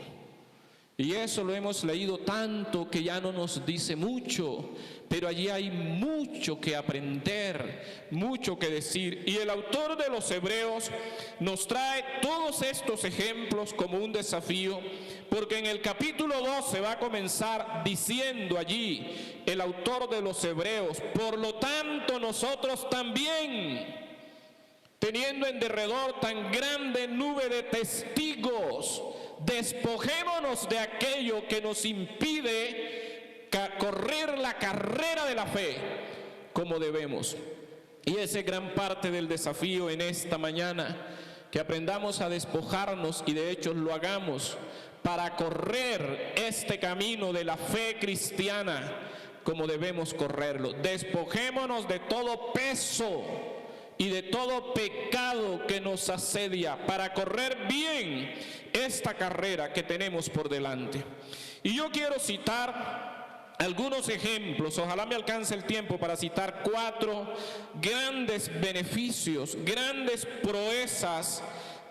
Y eso lo hemos leído tanto que ya no nos dice mucho, pero allí hay mucho que aprender, mucho que decir. Y el autor de los Hebreos nos trae todos estos ejemplos como un desafío, porque en el capítulo 12 va a comenzar diciendo allí el autor de los Hebreos: por lo tanto nosotros también, teniendo en derredor tan grande nube de testigos, despojémonos de aquello que nos impide correr la carrera de la fe como debemos. Y esa es gran parte del desafío en esta mañana, que aprendamos a despojarnos y de hecho lo hagamos para correr este camino de la fe cristiana como debemos correrlo. Despojémonos de todo peso y de todo pecado que nos asedia para correr bien esta carrera que tenemos por delante. Y yo quiero citar algunos ejemplos, ojalá me alcance el tiempo para citar 4 grandes beneficios, grandes proezas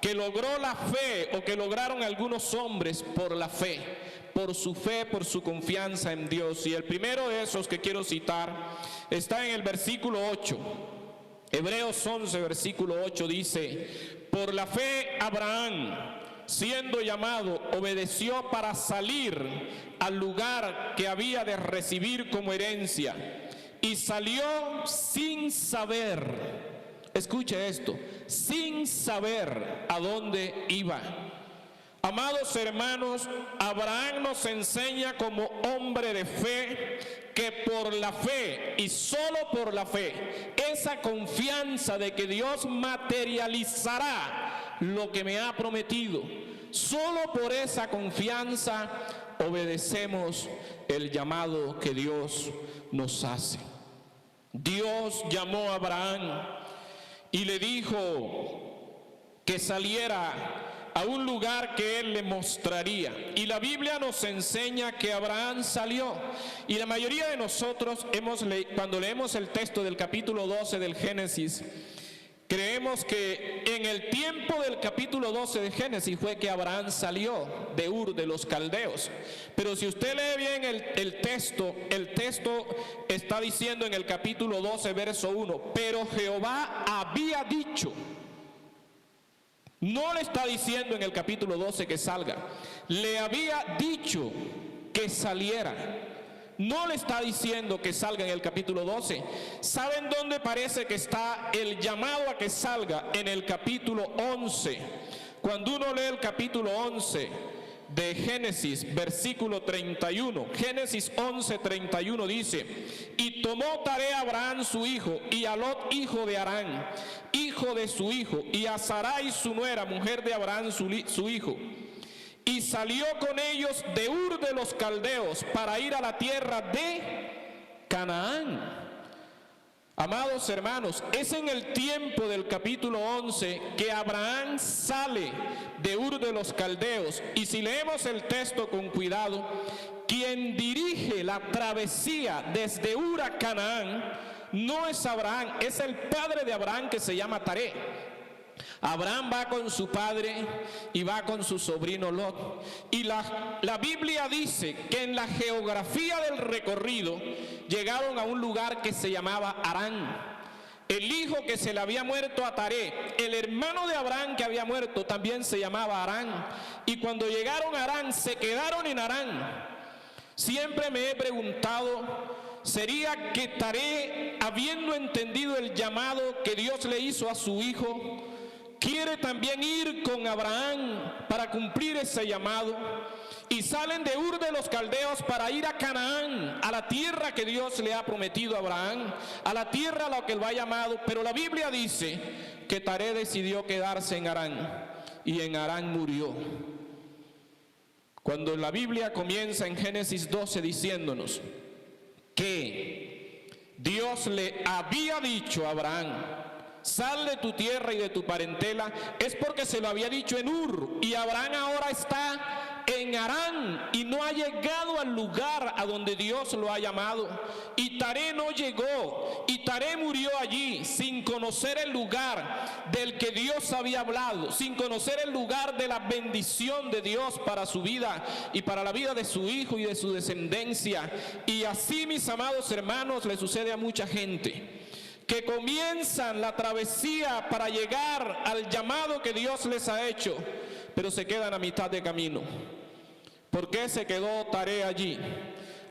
que logró la fe o que lograron algunos hombres por la fe, por su confianza en Dios. Y el primero de esos que quiero citar está en el versículo 8. Hebreos 11, versículo 8 dice: por la fe Abraham, siendo llamado, obedeció para salir al lugar que había de recibir como herencia, y salió sin saber, escuche esto, sin saber a dónde iba. Amados hermanos, Abraham nos enseña como hombre de fe que por la fe y solo por la fe, esa confianza de que Dios materializará lo que me ha prometido, solo por esa confianza obedecemos el llamado que Dios nos hace. Dios llamó a Abraham y le dijo que saliera a un lugar que él le mostraría. Y la Biblia nos enseña que Abraham salió. Y la mayoría de nosotros cuando leemos el texto del capítulo 12 del Génesis, creemos que en el tiempo del capítulo 12 de Génesis fue que Abraham salió de Ur de los Caldeos. Pero si usted lee bien el texto está diciendo en el capítulo 12, verso 1, pero Jehová había dicho. No le está diciendo en el capítulo 12 que salga, le había dicho que saliera. No le está diciendo que salga en el capítulo 12. ¿Saben dónde parece que está el llamado a que salga? En el capítulo 11. Cuando uno lee el capítulo 11 de Génesis, versículo 31, Génesis 11, 31 dice: y tomó Taré a Abraham su hijo, y a Lot hijo de Harán, hijo de su hijo, y a Sarai su nuera, mujer de Abraham su hijo, y salió con ellos de Ur de los Caldeos para ir a la tierra de Canaán. Amados hermanos, es en el tiempo del capítulo 11 que Abraham sale de Ur de los Caldeos. Y si leemos el texto con cuidado, quien dirige la travesía desde Ur a Canaán no es Abraham, es el padre de Abraham, que se llama Taré. Abraham va con su padre y va con su sobrino Lot. Y la Biblia dice que en la geografía del recorrido llegaron a un lugar que se llamaba Harán. El hijo que se le había muerto a Taré, el hermano de Abraham que había muerto, también se llamaba Harán. Y cuando llegaron a Harán, se quedaron en Harán. Siempre me he preguntado, ¿sería que Taré, habiendo entendido el llamado que Dios le hizo a su hijo, quiere también ir con Abraham para cumplir ese llamado? Y salen de Ur de los Caldeos para ir a Canaán, a la tierra que Dios le ha prometido a Abraham, a la tierra a la que él va llamado. Pero la Biblia dice que Taré decidió quedarse en Harán, y en Harán murió. Cuando la Biblia comienza en Génesis 12 diciéndonos que Dios le había dicho a Abraham: sal de tu tierra y de tu parentela, es porque se lo había dicho en Ur, y Abraham ahora está en Harán y no ha llegado al lugar a donde Dios lo ha llamado. Y Taré no llegó, y Taré murió allí sin conocer el lugar del que Dios había hablado, sin conocer el lugar de la bendición de Dios para su vida y para la vida de su hijo y de su descendencia. Y así, mis amados hermanos, le sucede a mucha gente que comienzan la travesía para llegar al llamado que Dios les ha hecho, pero se quedan a mitad de camino. ¿Por qué se quedó Taré allí?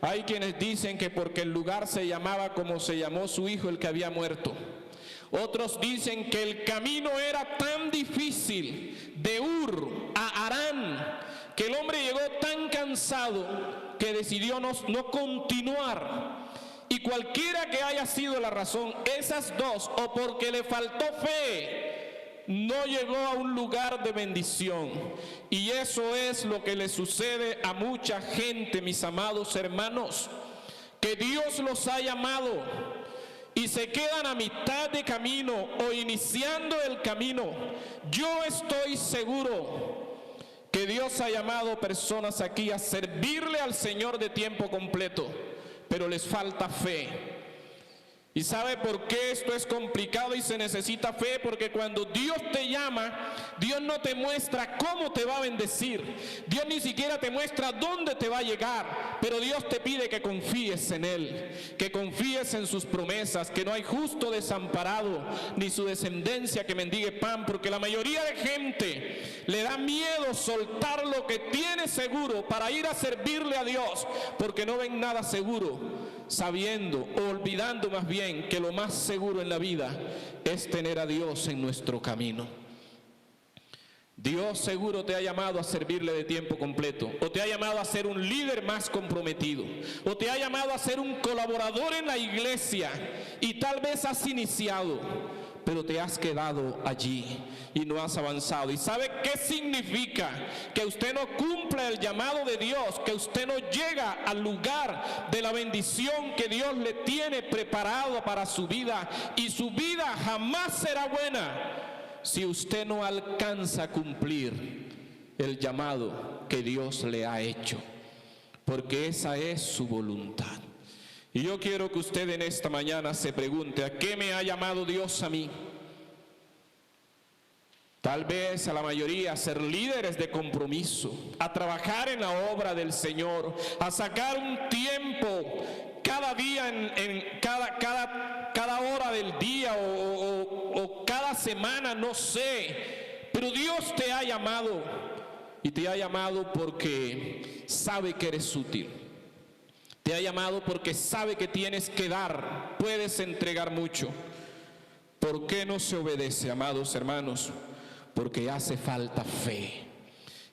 Hay quienes dicen que porque el lugar se llamaba como se llamó su hijo, el que había muerto. Otros dicen que el camino era tan difícil de Ur a Harán, que el hombre llegó tan cansado que decidió no continuar. Y cualquiera que haya sido la razón, esas dos, o porque le faltó fe, no llegó a un lugar de bendición. Y eso es lo que le sucede a mucha gente, mis amados hermanos, que Dios los ha llamado y se quedan a mitad de camino o iniciando el camino. Yo estoy seguro que Dios ha llamado personas aquí a servirle al Señor de tiempo completo, pero les falta fe. ¿Y sabe por qué esto es complicado y se necesita fe? Porque cuando Dios te llama, Dios no te muestra cómo te va a bendecir. Dios ni siquiera te muestra dónde te va a llegar. Pero Dios te pide que confíes en Él, que confíes en sus promesas, que no hay justo desamparado, ni su descendencia que mendigue pan. Porque la mayoría de gente le da miedo soltar lo que tiene seguro para ir a servirle a Dios, porque no ven nada seguro, sabiendo o olvidando más bien que lo más seguro en la vida es tener a Dios en nuestro camino. Dios seguro te ha llamado a servirle de tiempo completo, o te ha llamado a ser un líder más comprometido, o te ha llamado a ser un colaborador en la iglesia, y tal vez has iniciado, pero te has quedado allí y no has avanzado. ¿Y sabe qué significa? Que usted no cumple el llamado de Dios, que usted no llega al lugar de la bendición que Dios le tiene preparado para su vida, y su vida jamás será buena si usted no alcanza a cumplir el llamado que Dios le ha hecho, porque esa es su voluntad. Y yo quiero que usted en esta mañana se pregunte: ¿a qué me ha llamado Dios a mí? Tal vez a la mayoría a ser líderes de compromiso, a trabajar en la obra del Señor, a sacar un tiempo cada día, cada hora del día o cada semana, no sé. Pero Dios te ha llamado, y te ha llamado porque sabe que eres útil. Te ha llamado porque sabe que tienes que dar, puedes entregar mucho. ¿Por qué no se obedece, amados hermanos? Porque hace falta fe.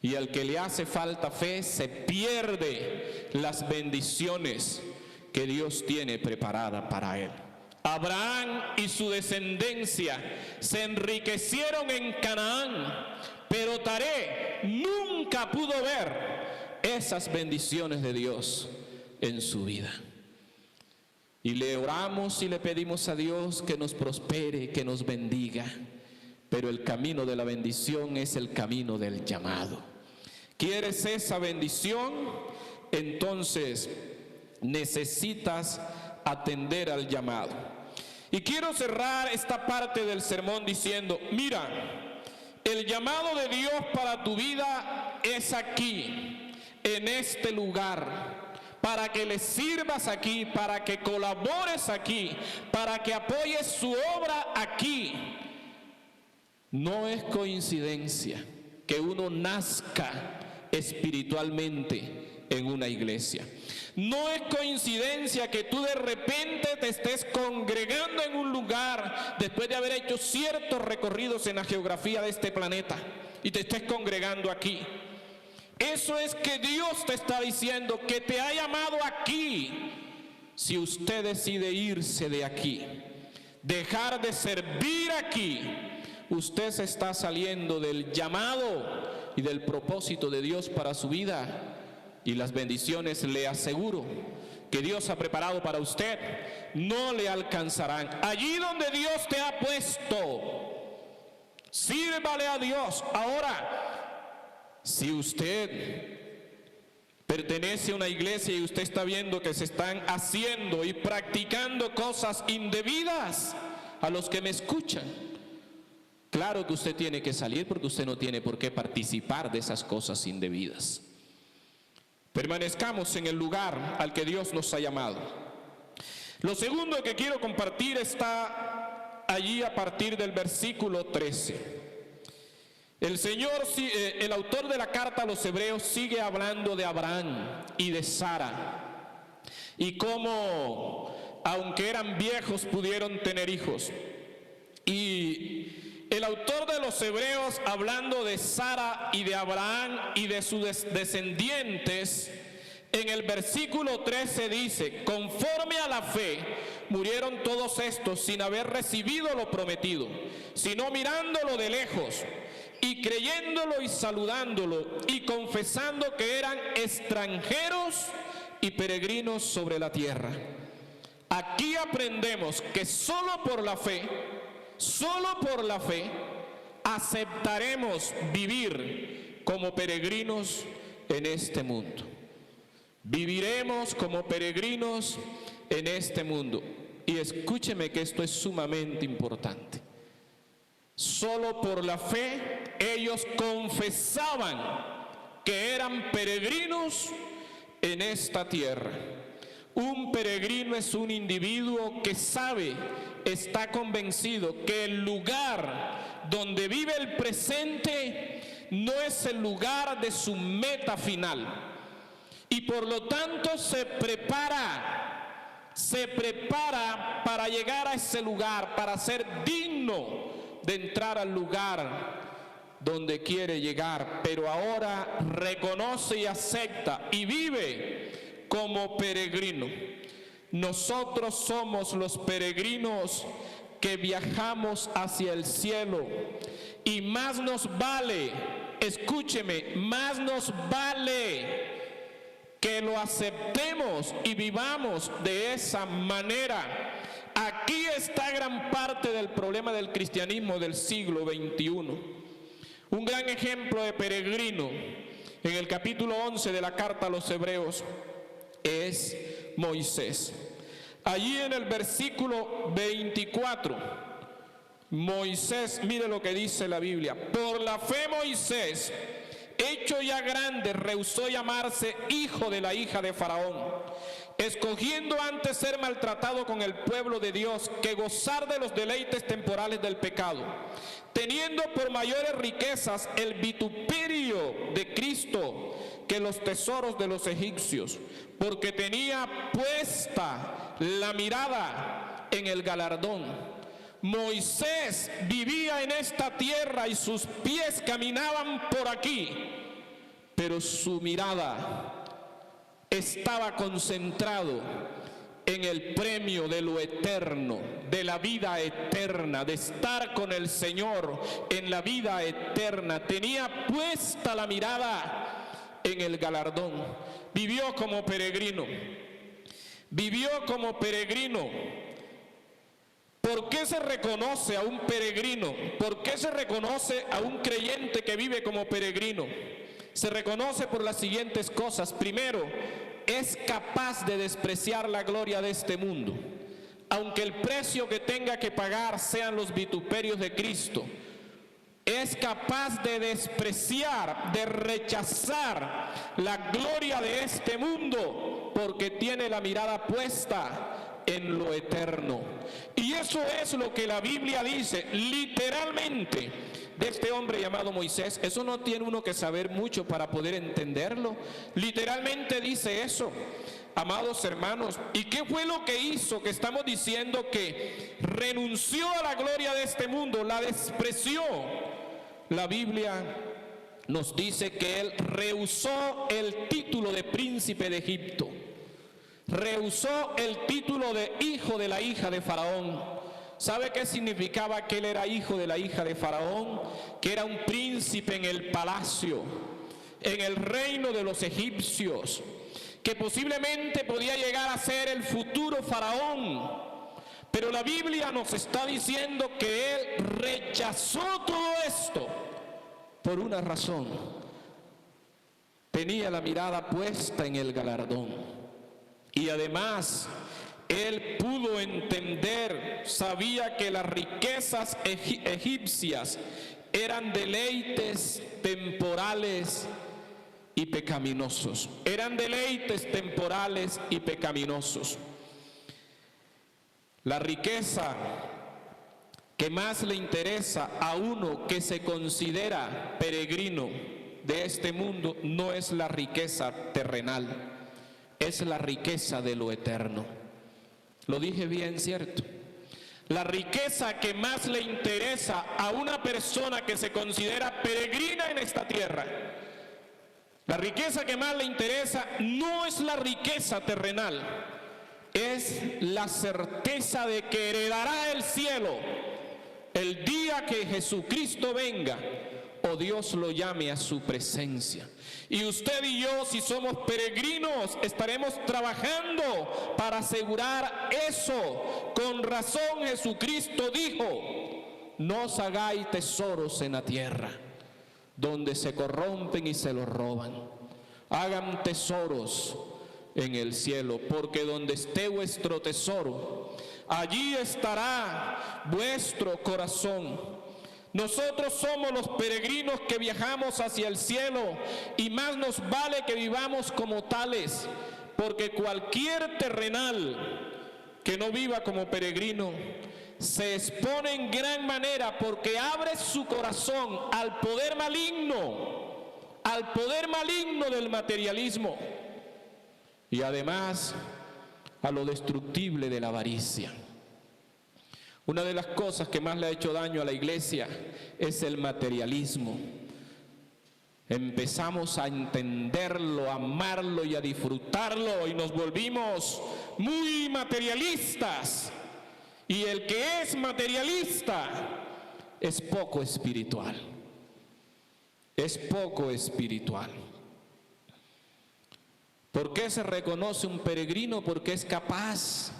Y al que le hace falta fe se pierde las bendiciones que Dios tiene preparada para él. Abraham y su descendencia se enriquecieron en Canaán, pero Taré nunca pudo ver esas bendiciones de Dios en su vida. Y le oramos y le pedimos a Dios que nos prospere, que nos bendiga, pero el camino de la bendición es el camino del llamado. ¿Quieres esa bendición? Entonces necesitas atender al llamado. Y quiero cerrar esta parte del sermón diciendo: mira, el llamado de Dios para tu vida es aquí, en este lugar, para que le sirvas aquí, para que colabores aquí, para que apoyes su obra aquí. No es coincidencia que uno nazca espiritualmente en una iglesia. No es coincidencia que tú de repente te estés congregando en un lugar después de haber hecho ciertos recorridos en la geografía de este planeta y te estés congregando aquí. Eso es que Dios te está diciendo que te ha llamado aquí. Si usted decide irse de aquí, dejar de servir aquí, usted se está saliendo del llamado y del propósito de Dios para su vida. Y las bendiciones, le aseguro, que Dios ha preparado para usted, no le alcanzarán. Allí donde Dios te ha puesto, sírvale a Dios. Ahora, si usted pertenece a una iglesia y usted está viendo que se están haciendo y practicando cosas indebidas, a los que me escuchan, claro que usted tiene que salir, porque usted no tiene por qué participar de esas cosas indebidas. Permanezcamos en el lugar al que Dios nos ha llamado. Lo segundo que quiero compartir está allí a partir del versículo 13. El autor de la carta a los hebreos sigue hablando de Abraham y de Sara, y cómo, aunque eran viejos, pudieron tener hijos. Y el autor de los hebreos, hablando de Sara y de Abraham y de sus descendientes, en el versículo 13 dice: conforme a la fe murieron todos estos sin haber recibido lo prometido, sino mirándolo de lejos y creyéndolo y saludándolo y confesando que eran extranjeros y peregrinos sobre la tierra. Aquí aprendemos que solo por la fe, aceptaremos vivir como peregrinos en este mundo. Viviremos como peregrinos en este mundo. Y escúcheme que esto es sumamente importante. Solo por la fe ellos confesaban que eran peregrinos en esta tierra. Un peregrino es un individuo que sabe, está convencido que el lugar donde vive el presente no es el lugar de su meta final. Y por lo tanto se prepara para llegar a ese lugar, para ser digno de entrar al lugar donde quiere llegar, pero ahora reconoce y acepta y vive como peregrino. Nosotros somos los peregrinos que viajamos hacia el cielo, y más nos vale, escúcheme, más nos vale que lo aceptemos y vivamos de esa manera. Aquí está gran parte del problema del cristianismo del siglo XXI. Un gran ejemplo de peregrino en el capítulo 11 de la carta a los hebreos es Moisés. Allí en el versículo 24, Moisés, mire lo que dice la Biblia: por la fe Moisés, hecho ya grande, rehusó llamarse hijo de la hija de Faraón, escogiendo antes ser maltratado con el pueblo de Dios que gozar de los deleites temporales del pecado, teniendo por mayores riquezas el vituperio de Cristo que los tesoros de los egipcios, porque tenía puesta la mirada en el galardón. Moisés vivía en esta tierra y sus pies caminaban por aquí, pero su mirada estaba concentrado en el premio de lo eterno, de la vida eterna, de estar con el Señor en la vida eterna. Tenía puesta la mirada en el galardón. Vivió como peregrino. Vivió como peregrino. ¿Por qué se reconoce a un peregrino? ¿Por qué se reconoce a un creyente que vive como peregrino? Se reconoce por las siguientes cosas. Primero, es capaz de despreciar la gloria de este mundo, aunque el precio que tenga que pagar sean los vituperios de Cristo. Es capaz de despreciar, de rechazar la gloria de este mundo, porque tiene la mirada puesta en lo eterno. Y eso es lo que la Biblia dice literalmente de este hombre llamado Moisés. Eso no tiene uno que saber mucho para poder entenderlo. Literalmente dice eso, amados hermanos. ¿Y qué fue lo que hizo? Que estamos diciendo que renunció a la gloria de este mundo, la despreció. La Biblia nos dice que él rehusó el título de príncipe de Egipto. Rehusó el título de hijo de la hija de Faraón. ¿Sabe qué significaba que él era hijo de la hija de Faraón? Que era un príncipe en el palacio, en el reino de los egipcios, que posiblemente podía llegar a ser el futuro Faraón. Pero la Biblia nos está diciendo que él rechazó todo esto por una razón. tenía la mirada puesta en el galardón. Y además, él pudo entender, sabía que las riquezas egipcias eran deleites temporales y pecaminosos. Eran deleites temporales y pecaminosos. La riqueza que más le interesa a uno que se considera peregrino de este mundo no es la riqueza terrenal, es la riqueza de lo eterno. Lo dije bien, ¿cierto? La riqueza que más le interesa a una persona que se considera peregrina en esta tierra, la riqueza que más le interesa no es la riqueza terrenal, es la certeza de que heredará el cielo el día que Jesucristo venga o Dios lo llame a su presencia. Y usted y yo, si somos peregrinos, estaremos trabajando para asegurar eso. Con razón Jesucristo dijo: no os hagáis tesoros en la tierra, donde se corrompen y se los roban. Hagan tesoros en el cielo, porque donde esté vuestro tesoro, allí estará vuestro corazón. Nosotros somos los peregrinos que viajamos hacia el cielo, y más nos vale que vivamos como tales, porque cualquier terrenal que no viva como peregrino se expone en gran manera, porque abre su corazón al poder maligno del materialismo, y además a lo destructible de la avaricia. Una de las cosas que más le ha hecho daño a la iglesia es el materialismo. Empezamos a entenderlo, a amarlo y a disfrutarlo, y nos volvimos muy materialistas. Y el que es materialista es poco espiritual. Es poco espiritual. ¿Por qué se reconoce un peregrino? Porque es capaz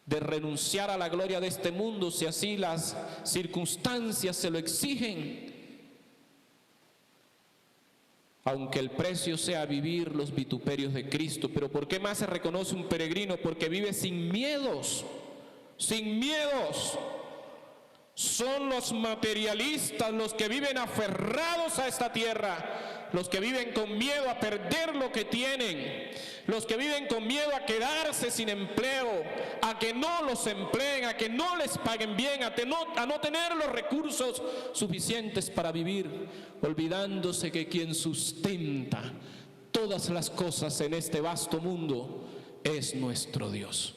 de renunciar a la gloria de este mundo si así las circunstancias se lo exigen, aunque el precio sea vivir los vituperios de Cristo. Pero ¿por qué más se reconoce un peregrino? Porque vive sin miedos, sin miedos. Son los materialistas los que viven aferrados a esta tierra, los que viven con miedo a perder lo que tienen, los que viven con miedo a quedarse sin empleo, a que no los empleen, a que no les paguen bien, a no tener los recursos suficientes para vivir, olvidándose que quien sustenta todas las cosas en este vasto mundo es nuestro Dios.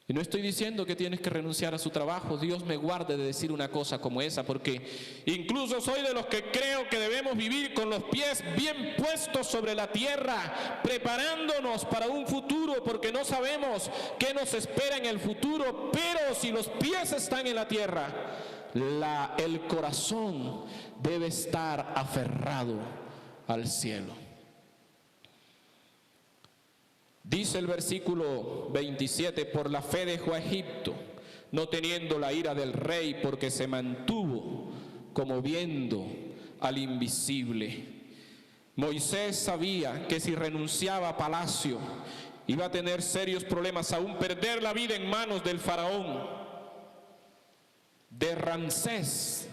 Y no estoy diciendo que tienes que renunciar a su trabajo. Dios me guarde de decir una cosa como esa, porque incluso soy de los que creo que debemos vivir con los pies bien puestos sobre la tierra, preparándonos para un futuro, porque no sabemos qué nos espera en el futuro. Pero si los pies están en la tierra, el corazón debe estar aferrado al cielo. Dice el versículo 27, por la fe dejó a Egipto, no teniendo la ira del rey, porque se mantuvo como viendo al invisible. Moisés sabía que si renunciaba a palacio, iba a tener serios problemas, aún perder la vida en manos del faraón, de Ramsés.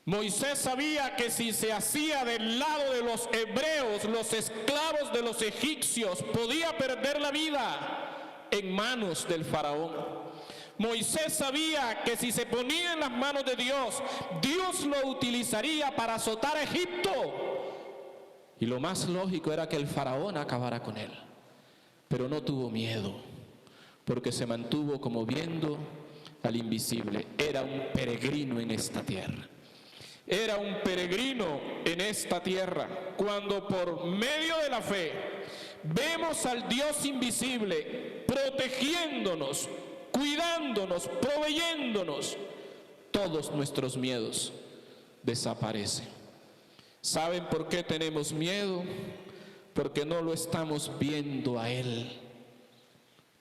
Moisés sabía que si se hacía del lado de los hebreos, los esclavos de los egipcios, podía perder la vida en manos del faraón. Moisés sabía que si se ponía en las manos de Dios, Dios lo utilizaría para azotar a Egipto. Y lo más lógico era que el faraón acabara con él. Pero no tuvo miedo, porque se mantuvo como viendo al invisible. Era un peregrino en esta tierra. Era un peregrino en esta tierra. Cuando por medio de la fe vemos al Dios invisible protegiéndonos, cuidándonos, proveyéndonos, todos nuestros miedos desaparecen. ¿Saben por qué tenemos miedo? Porque no lo estamos viendo a Él.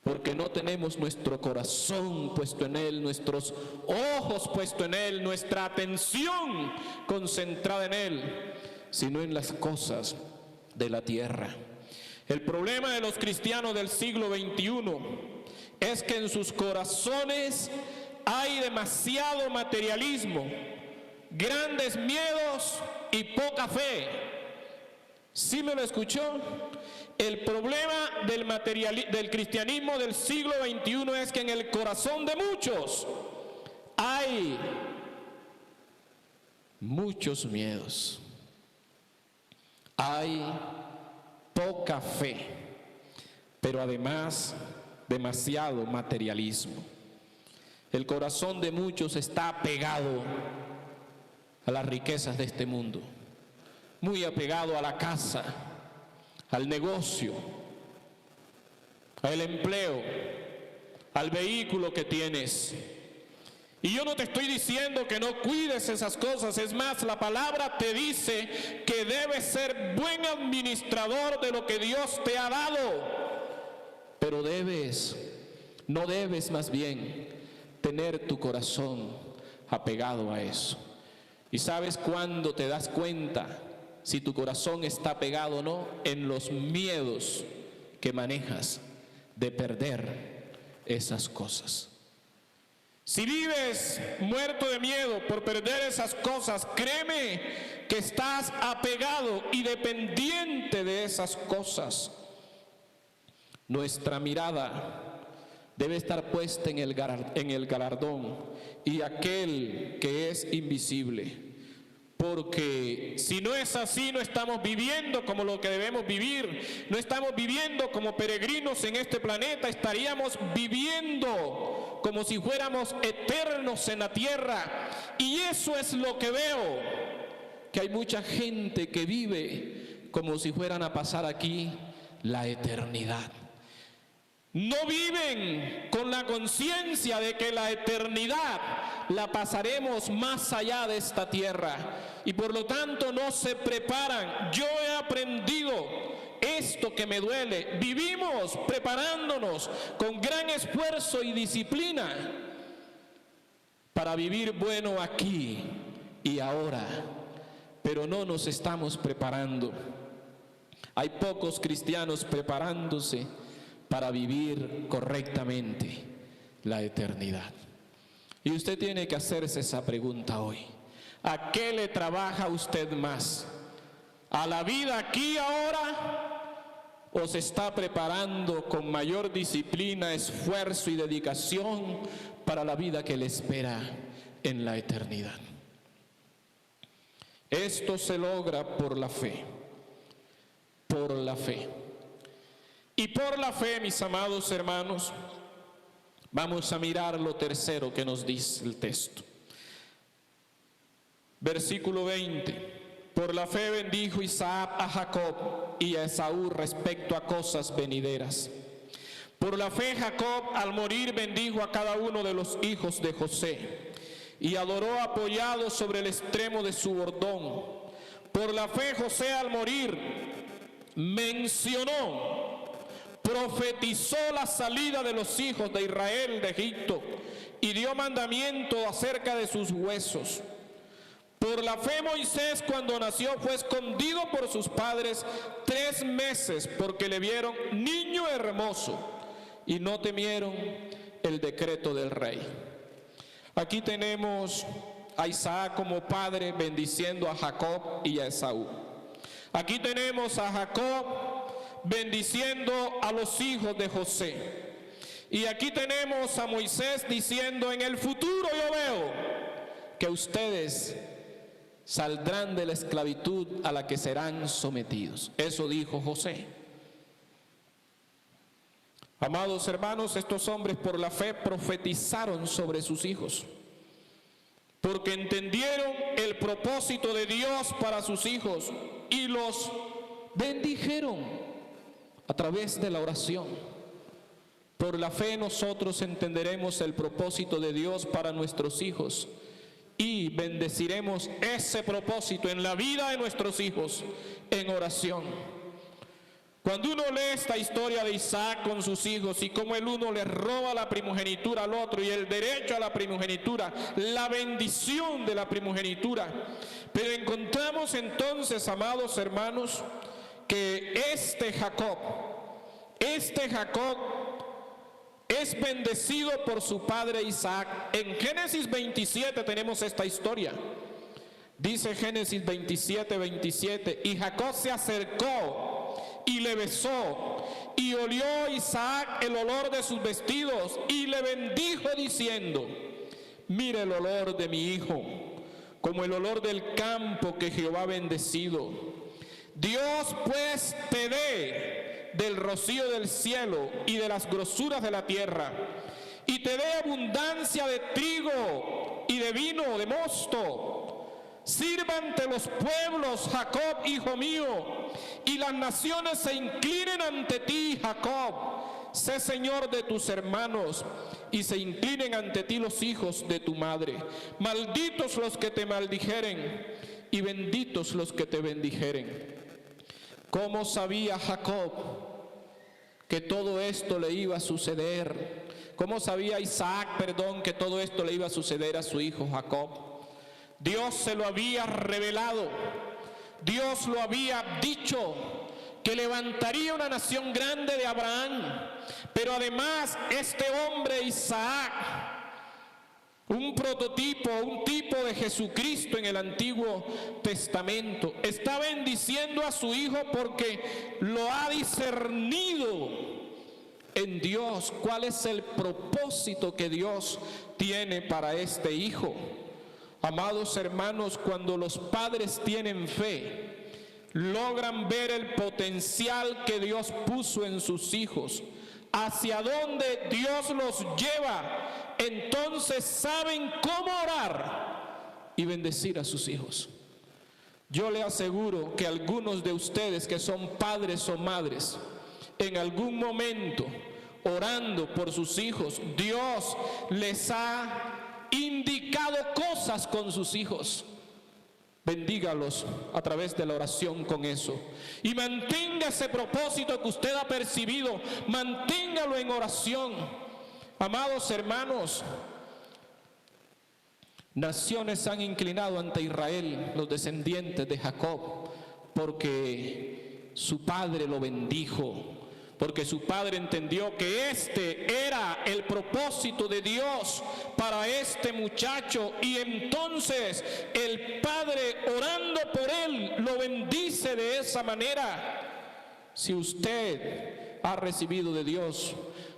porque no tenemos nuestro corazón puesto en Él, nuestros ojos puestos en Él, nuestra atención concentrada en Él, sino en las cosas de la tierra. El problema de los cristianos del siglo XXI es que en sus corazones hay demasiado materialismo, grandes miedos y poca fe. ¿Sí me lo escuchó? El problema del cristianismo del siglo XXI es que en el corazón de muchos hay muchos miedos, hay poca fe, pero además demasiado materialismo. El corazón de muchos está apegado a las riquezas de este mundo, muy apegado a la casa, al negocio, al empleo, al vehículo que tienes. Y yo no te estoy diciendo que no cuides esas cosas, es más, la palabra te dice que debes ser buen administrador de lo que Dios te ha dado, pero no debes más bien tener tu corazón apegado a eso. ¿Y sabes cuándo te das cuenta si tu corazón está pegado o no? En los miedos que manejas de perder esas cosas. Si vives muerto de miedo por perder esas cosas, créeme que estás apegado y dependiente de esas cosas. Nuestra mirada debe estar puesta en el galardón y aquel que es invisible. Porque si no es así, no estamos viviendo como lo que debemos vivir, no estamos viviendo como peregrinos en este planeta, estaríamos viviendo como si fuéramos eternos en la tierra. Y eso es lo que veo, que hay mucha gente que vive como si fueran a pasar aquí la eternidad. No viven con la conciencia de que la eternidad la pasaremos más allá de esta tierra y por lo tanto no se preparan. Yo he aprendido esto que me duele. Vivimos preparándonos con gran esfuerzo y disciplina para vivir bueno aquí y ahora, pero no nos estamos preparando. Hay pocos cristianos preparándose para vivir correctamente la eternidad. Y usted tiene que hacerse esa pregunta hoy. ¿A qué le trabaja usted más? ¿A la vida aquí ahora? ¿O se está preparando con mayor disciplina, esfuerzo y dedicación para la vida que le espera en la eternidad? Esto se logra por la fe. Por la fe. Y por la fe, mis amados hermanos, vamos a mirar lo tercero que nos dice el texto. Versículo 20. Por la fe bendijo Isaac a Jacob y a Esaú respecto a cosas venideras. Por la fe Jacob al morir bendijo a cada uno de los hijos de José y adoró apoyado sobre el extremo de su bordón. Por la fe José al morir profetizó la salida de los hijos de Israel de Egipto y dio mandamiento acerca de sus huesos. Por la fe Moisés cuando nació fue escondido por sus padres 3 meses porque le vieron niño hermoso y no temieron el decreto del rey. Aquí tenemos a Isaac como padre bendiciendo a Jacob y a Esaú. Aquí tenemos a Jacob bendiciendo a los hijos de José. Y aquí tenemos a Moisés diciendo: en el futuro yo veo que ustedes saldrán de la esclavitud a la que serán sometidos. Eso dijo José. Amados hermanos, estos hombres por la fe profetizaron sobre sus hijos, porque entendieron el propósito de Dios para sus hijos y los bendijeron a través de la oración. Por la fe nosotros entenderemos el propósito de Dios para nuestros hijos y bendeciremos ese propósito en la vida de nuestros hijos en oración. Cuando uno lee esta historia de Isaac con sus hijos y cómo el uno le roba la primogenitura al otro y el derecho a la primogenitura, la bendición de la primogenitura, pero encontramos entonces, amados hermanos, que este Jacob es bendecido por su padre Isaac. En Génesis 27 tenemos esta historia. Dice Génesis 27:27, y Jacob se acercó y le besó, y olió Isaac el olor de sus vestidos, y le bendijo diciendo: mira el olor de mi hijo, como el olor del campo que Jehová ha bendecido. Dios pues te dé del rocío del cielo y de las grosuras de la tierra, y te dé abundancia de trigo y de vino, de mosto. Sírvante los pueblos, Jacob, hijo mío, y las naciones se inclinen ante ti, Jacob. Sé señor de tus hermanos, y se inclinen ante ti los hijos de tu madre. Malditos los que te maldijeren, y benditos los que te bendijeren. ¿Cómo sabía Jacob que todo esto le iba a suceder? ¿Cómo sabía Isaac, que todo esto le iba a suceder a su hijo Jacob? Dios se lo había revelado, Dios lo había dicho, que levantaría una nación grande de Abraham, pero además este hombre Isaac, un prototipo, un tipo de Jesucristo en el Antiguo Testamento, está bendiciendo a su hijo porque lo ha discernido en Dios. ¿Cuál es el propósito que Dios tiene para este hijo? Amados hermanos, cuando los padres tienen fe, logran ver el potencial que Dios puso en sus hijos, hacia dónde Dios los lleva, entonces saben cómo orar y bendecir a sus hijos. Yo le aseguro que algunos de ustedes que son padres o madres, en algún momento, orando por sus hijos, Dios les ha indicado cosas con sus hijos. Bendígalos a través de la oración con eso, y mantenga ese propósito que usted ha percibido, manténgalo en oración. Amados hermanos, naciones han inclinado ante Israel, los descendientes de Jacob, porque su padre lo bendijo, porque su padre entendió que este era el propósito de Dios para este muchacho, y entonces el padre, orando por él, lo bendice de esa manera. Si usted ha recibido de Dios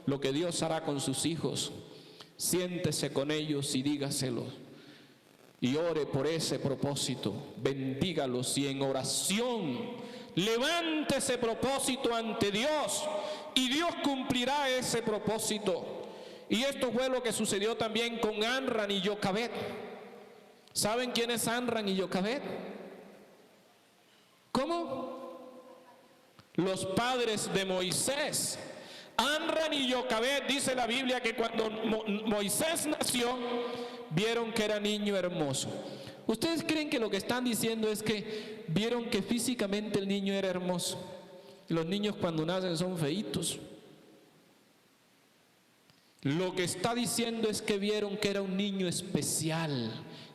lo que Dios hará con sus hijos, siéntese con ellos y dígaselo, y ore por ese propósito, bendígalos, y en oración levante ese propósito ante Dios, y Dios cumplirá ese propósito. Y esto fue lo que sucedió también con Amram y Jocabed. ¿Saben quién es Amram y Jocabed? ¿Cómo? Los padres de Moisés. Amram y Jocabed, dice la Biblia, que cuando Moisés nació, vieron que era niño hermoso. ¿Ustedes creen que lo que están diciendo es que vieron que físicamente el niño era hermoso? Los niños cuando nacen son feitos. Lo que está diciendo es que vieron que era un niño especial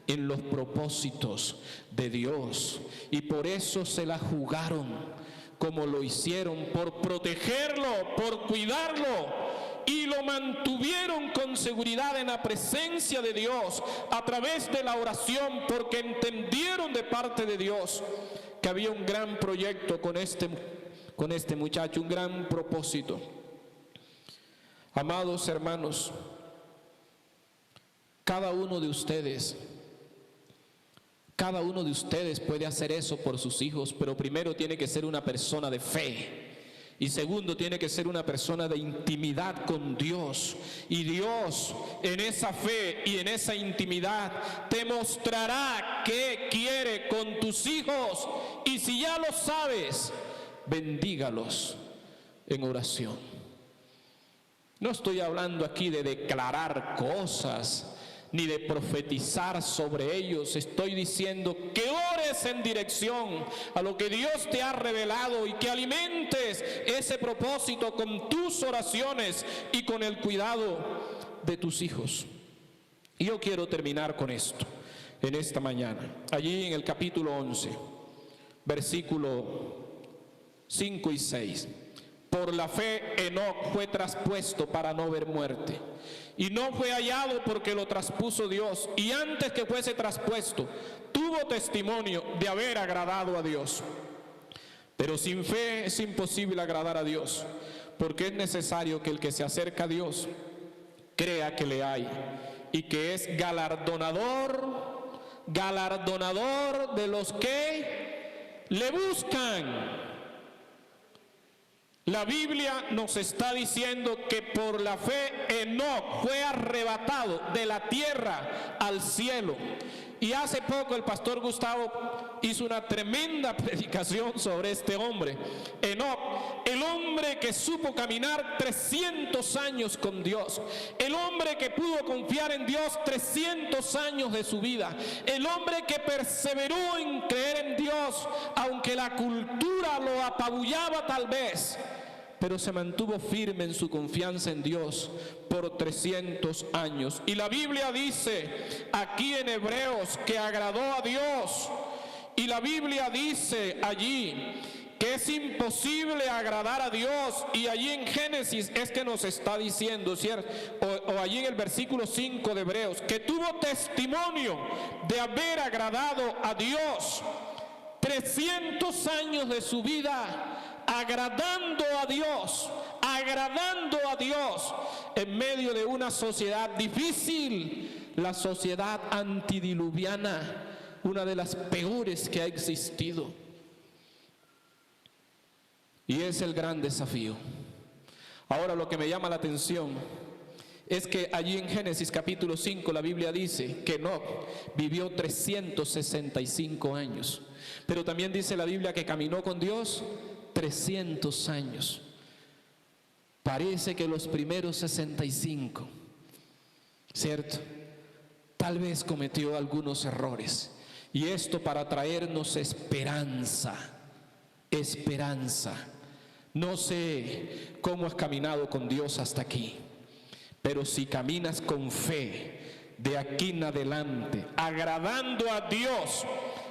en los propósitos de Dios, y por eso se la jugaron como lo hicieron, por protegerlo, por cuidarlo, y lo mantuvieron con seguridad en la presencia de Dios a través de la oración, porque entendieron de parte de Dios que había un gran proyecto con este muchacho, un gran propósito. Amados hermanos, cada uno de ustedes puede hacer eso por sus hijos, pero primero tiene que ser una persona de fe. Y segundo, tiene que ser una persona de intimidad con Dios. Y Dios, en esa fe y en esa intimidad, te mostrará qué quiere con tus hijos. Y si ya lo sabes, bendígalos en oración. No estoy hablando aquí de declarar cosas, ni de profetizar sobre ellos. Estoy diciendo que ores en dirección a lo que Dios te ha revelado y que alimentes ese propósito con tus oraciones y con el cuidado de tus hijos. Y yo quiero terminar con esto en esta mañana. Allí en el capítulo 11, versículo 5 y 6. Por la fe Enoc fue traspuesto para no ver muerte, y no fue hallado porque lo traspuso Dios, y antes que fuese traspuesto tuvo testimonio de haber agradado a Dios. Pero sin fe es imposible agradar a Dios, porque es necesario que el que se acerca a Dios crea que le hay y que es galardonador de los que le buscan. La Biblia nos está diciendo que por la fe Enoc fue arrebatado de la tierra al cielo. Y hace poco el pastor Gustavo hizo una tremenda predicación sobre este hombre, Enoc, el hombre que supo caminar 300 años con Dios, el hombre que pudo confiar en Dios 300 años de su vida, el hombre que perseveró en creer en Dios, aunque la cultura lo apabullaba tal vez, pero se mantuvo firme en su confianza en Dios por 300 años. Y la Biblia dice aquí en Hebreos que agradó a Dios. Y la Biblia dice allí que es imposible agradar a Dios. Y allí en Génesis es que nos está diciendo, ¿cierto? O allí en el versículo 5 de Hebreos, que tuvo testimonio de haber agradado a Dios. 300 años de su vida agradando a Dios en medio de una sociedad difícil, la sociedad antidiluviana, una de las peores que ha existido. Y es el gran desafío. Ahora lo que me llama la atención es que allí en Génesis capítulo 5 la Biblia dice que Enoc vivió 365 años. Pero también dice la Biblia que caminó con Dios 300 años. Parece que los primeros 65, ¿cierto? Tal vez cometió algunos errores. Y esto para traernos esperanza. No sé cómo has caminado con Dios hasta aquí, pero si caminas con fe de aquí en adelante, agradando a Dios,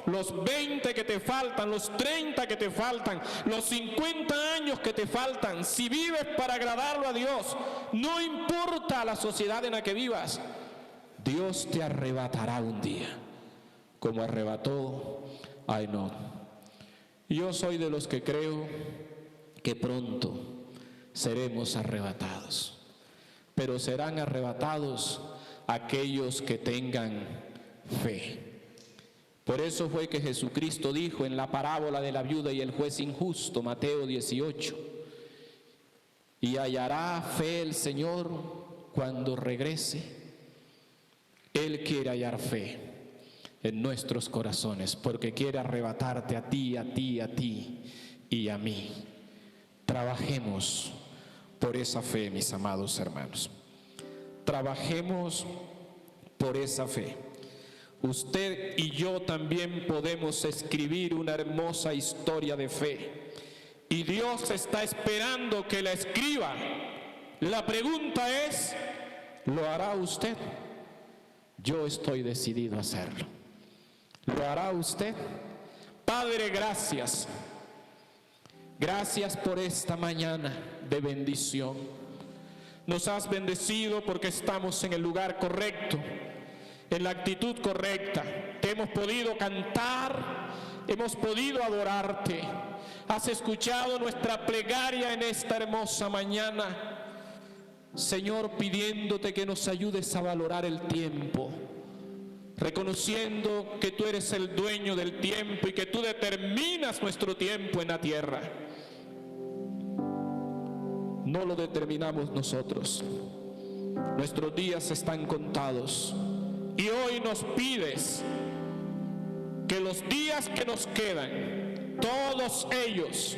los 20 que te faltan, los 30 que te faltan, los 50 años que te faltan, si vives para agradarlo a Dios, no importa la sociedad en la que vivas, Dios te arrebatará un día, como arrebató a Enoc. Yo soy de los que creo que pronto seremos arrebatados, pero serán arrebatados aquellos que tengan fe. Por eso fue que Jesucristo dijo en la parábola de la viuda y el juez injusto, Mateo 18, y hallará fe el Señor cuando regrese. Él quiere hallar fe en nuestros corazones, porque quiere arrebatarte a ti y a mí. Trabajemos por esa fe, mis amados hermanos. Trabajemos por esa fe. Usted y yo también podemos escribir una hermosa historia de fe. Y Dios está esperando que la escriba. La pregunta es, ¿lo hará usted? Yo estoy decidido a hacerlo. ¿Lo hará usted? Padre, gracias. Gracias por esta mañana de bendición. Nos has bendecido porque estamos en el lugar correcto, en la actitud correcta. Te hemos podido cantar, hemos podido adorarte. Has escuchado nuestra plegaria en esta hermosa mañana, Señor, pidiéndote que nos ayudes a valorar el tiempo, reconociendo que tú eres el dueño del tiempo y que tú determinas nuestro tiempo en la tierra. No lo determinamos nosotros. Nuestros días están contados. Y hoy nos pides que los días que nos quedan, todos ellos,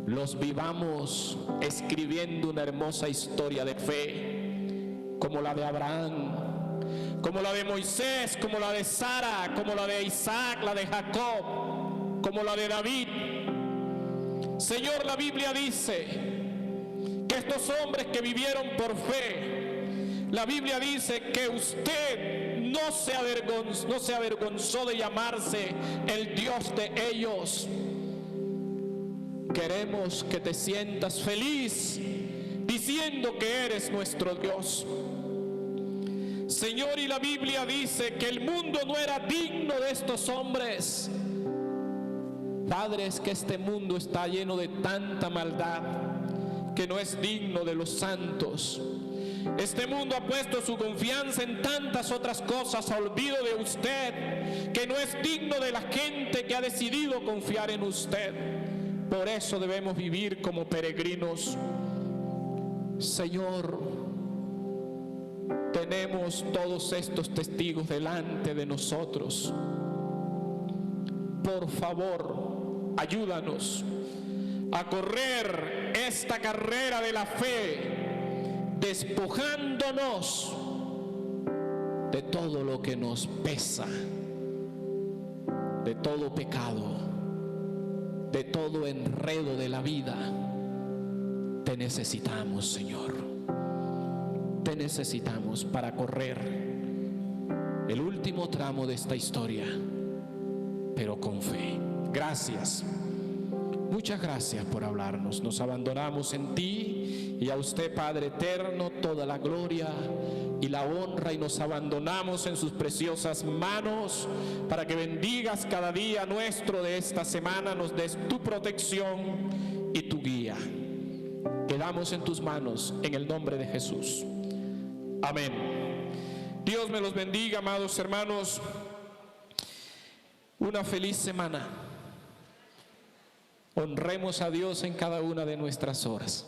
los vivamos escribiendo una hermosa historia de fe, como la de Abraham, como la de Moisés, como la de Sara, como la de Isaac, la de Jacob, como la de David. Señor, la Biblia dice que estos hombres que vivieron por fe, la Biblia dice que usted no se avergonzó de llamarse el Dios de ellos. Queremos que te sientas feliz diciendo que eres nuestro Dios. Señor, y la Biblia dice que el mundo no era digno de estos hombres. Padre, es que este mundo está lleno de tanta maldad que no es digno de los santos. Este mundo ha puesto su confianza en tantas otras cosas a olvido de usted, que no es digno de la gente que ha decidido confiar en usted. Por eso debemos vivir como peregrinos. Señor, tenemos todos estos testigos delante de nosotros. Por favor, ayúdanos a correr esta carrera de la fe, despojándonos de todo lo que nos pesa, de todo pecado, de todo enredo de la vida. Te necesitamos, Señor. Te necesitamos para correr el último tramo de esta historia, pero con fe. Gracias. Muchas gracias por hablarnos. Nos abandonamos en ti y a usted, Padre eterno, toda la gloria y la honra, y nos abandonamos en sus preciosas manos para que bendigas cada día nuestro de esta semana, nos des tu protección y tu guía. Quedamos en tus manos en el nombre de Jesús. Amén. Dios me los bendiga, amados hermanos. Una feliz semana. Honremos a Dios en cada una de nuestras horas.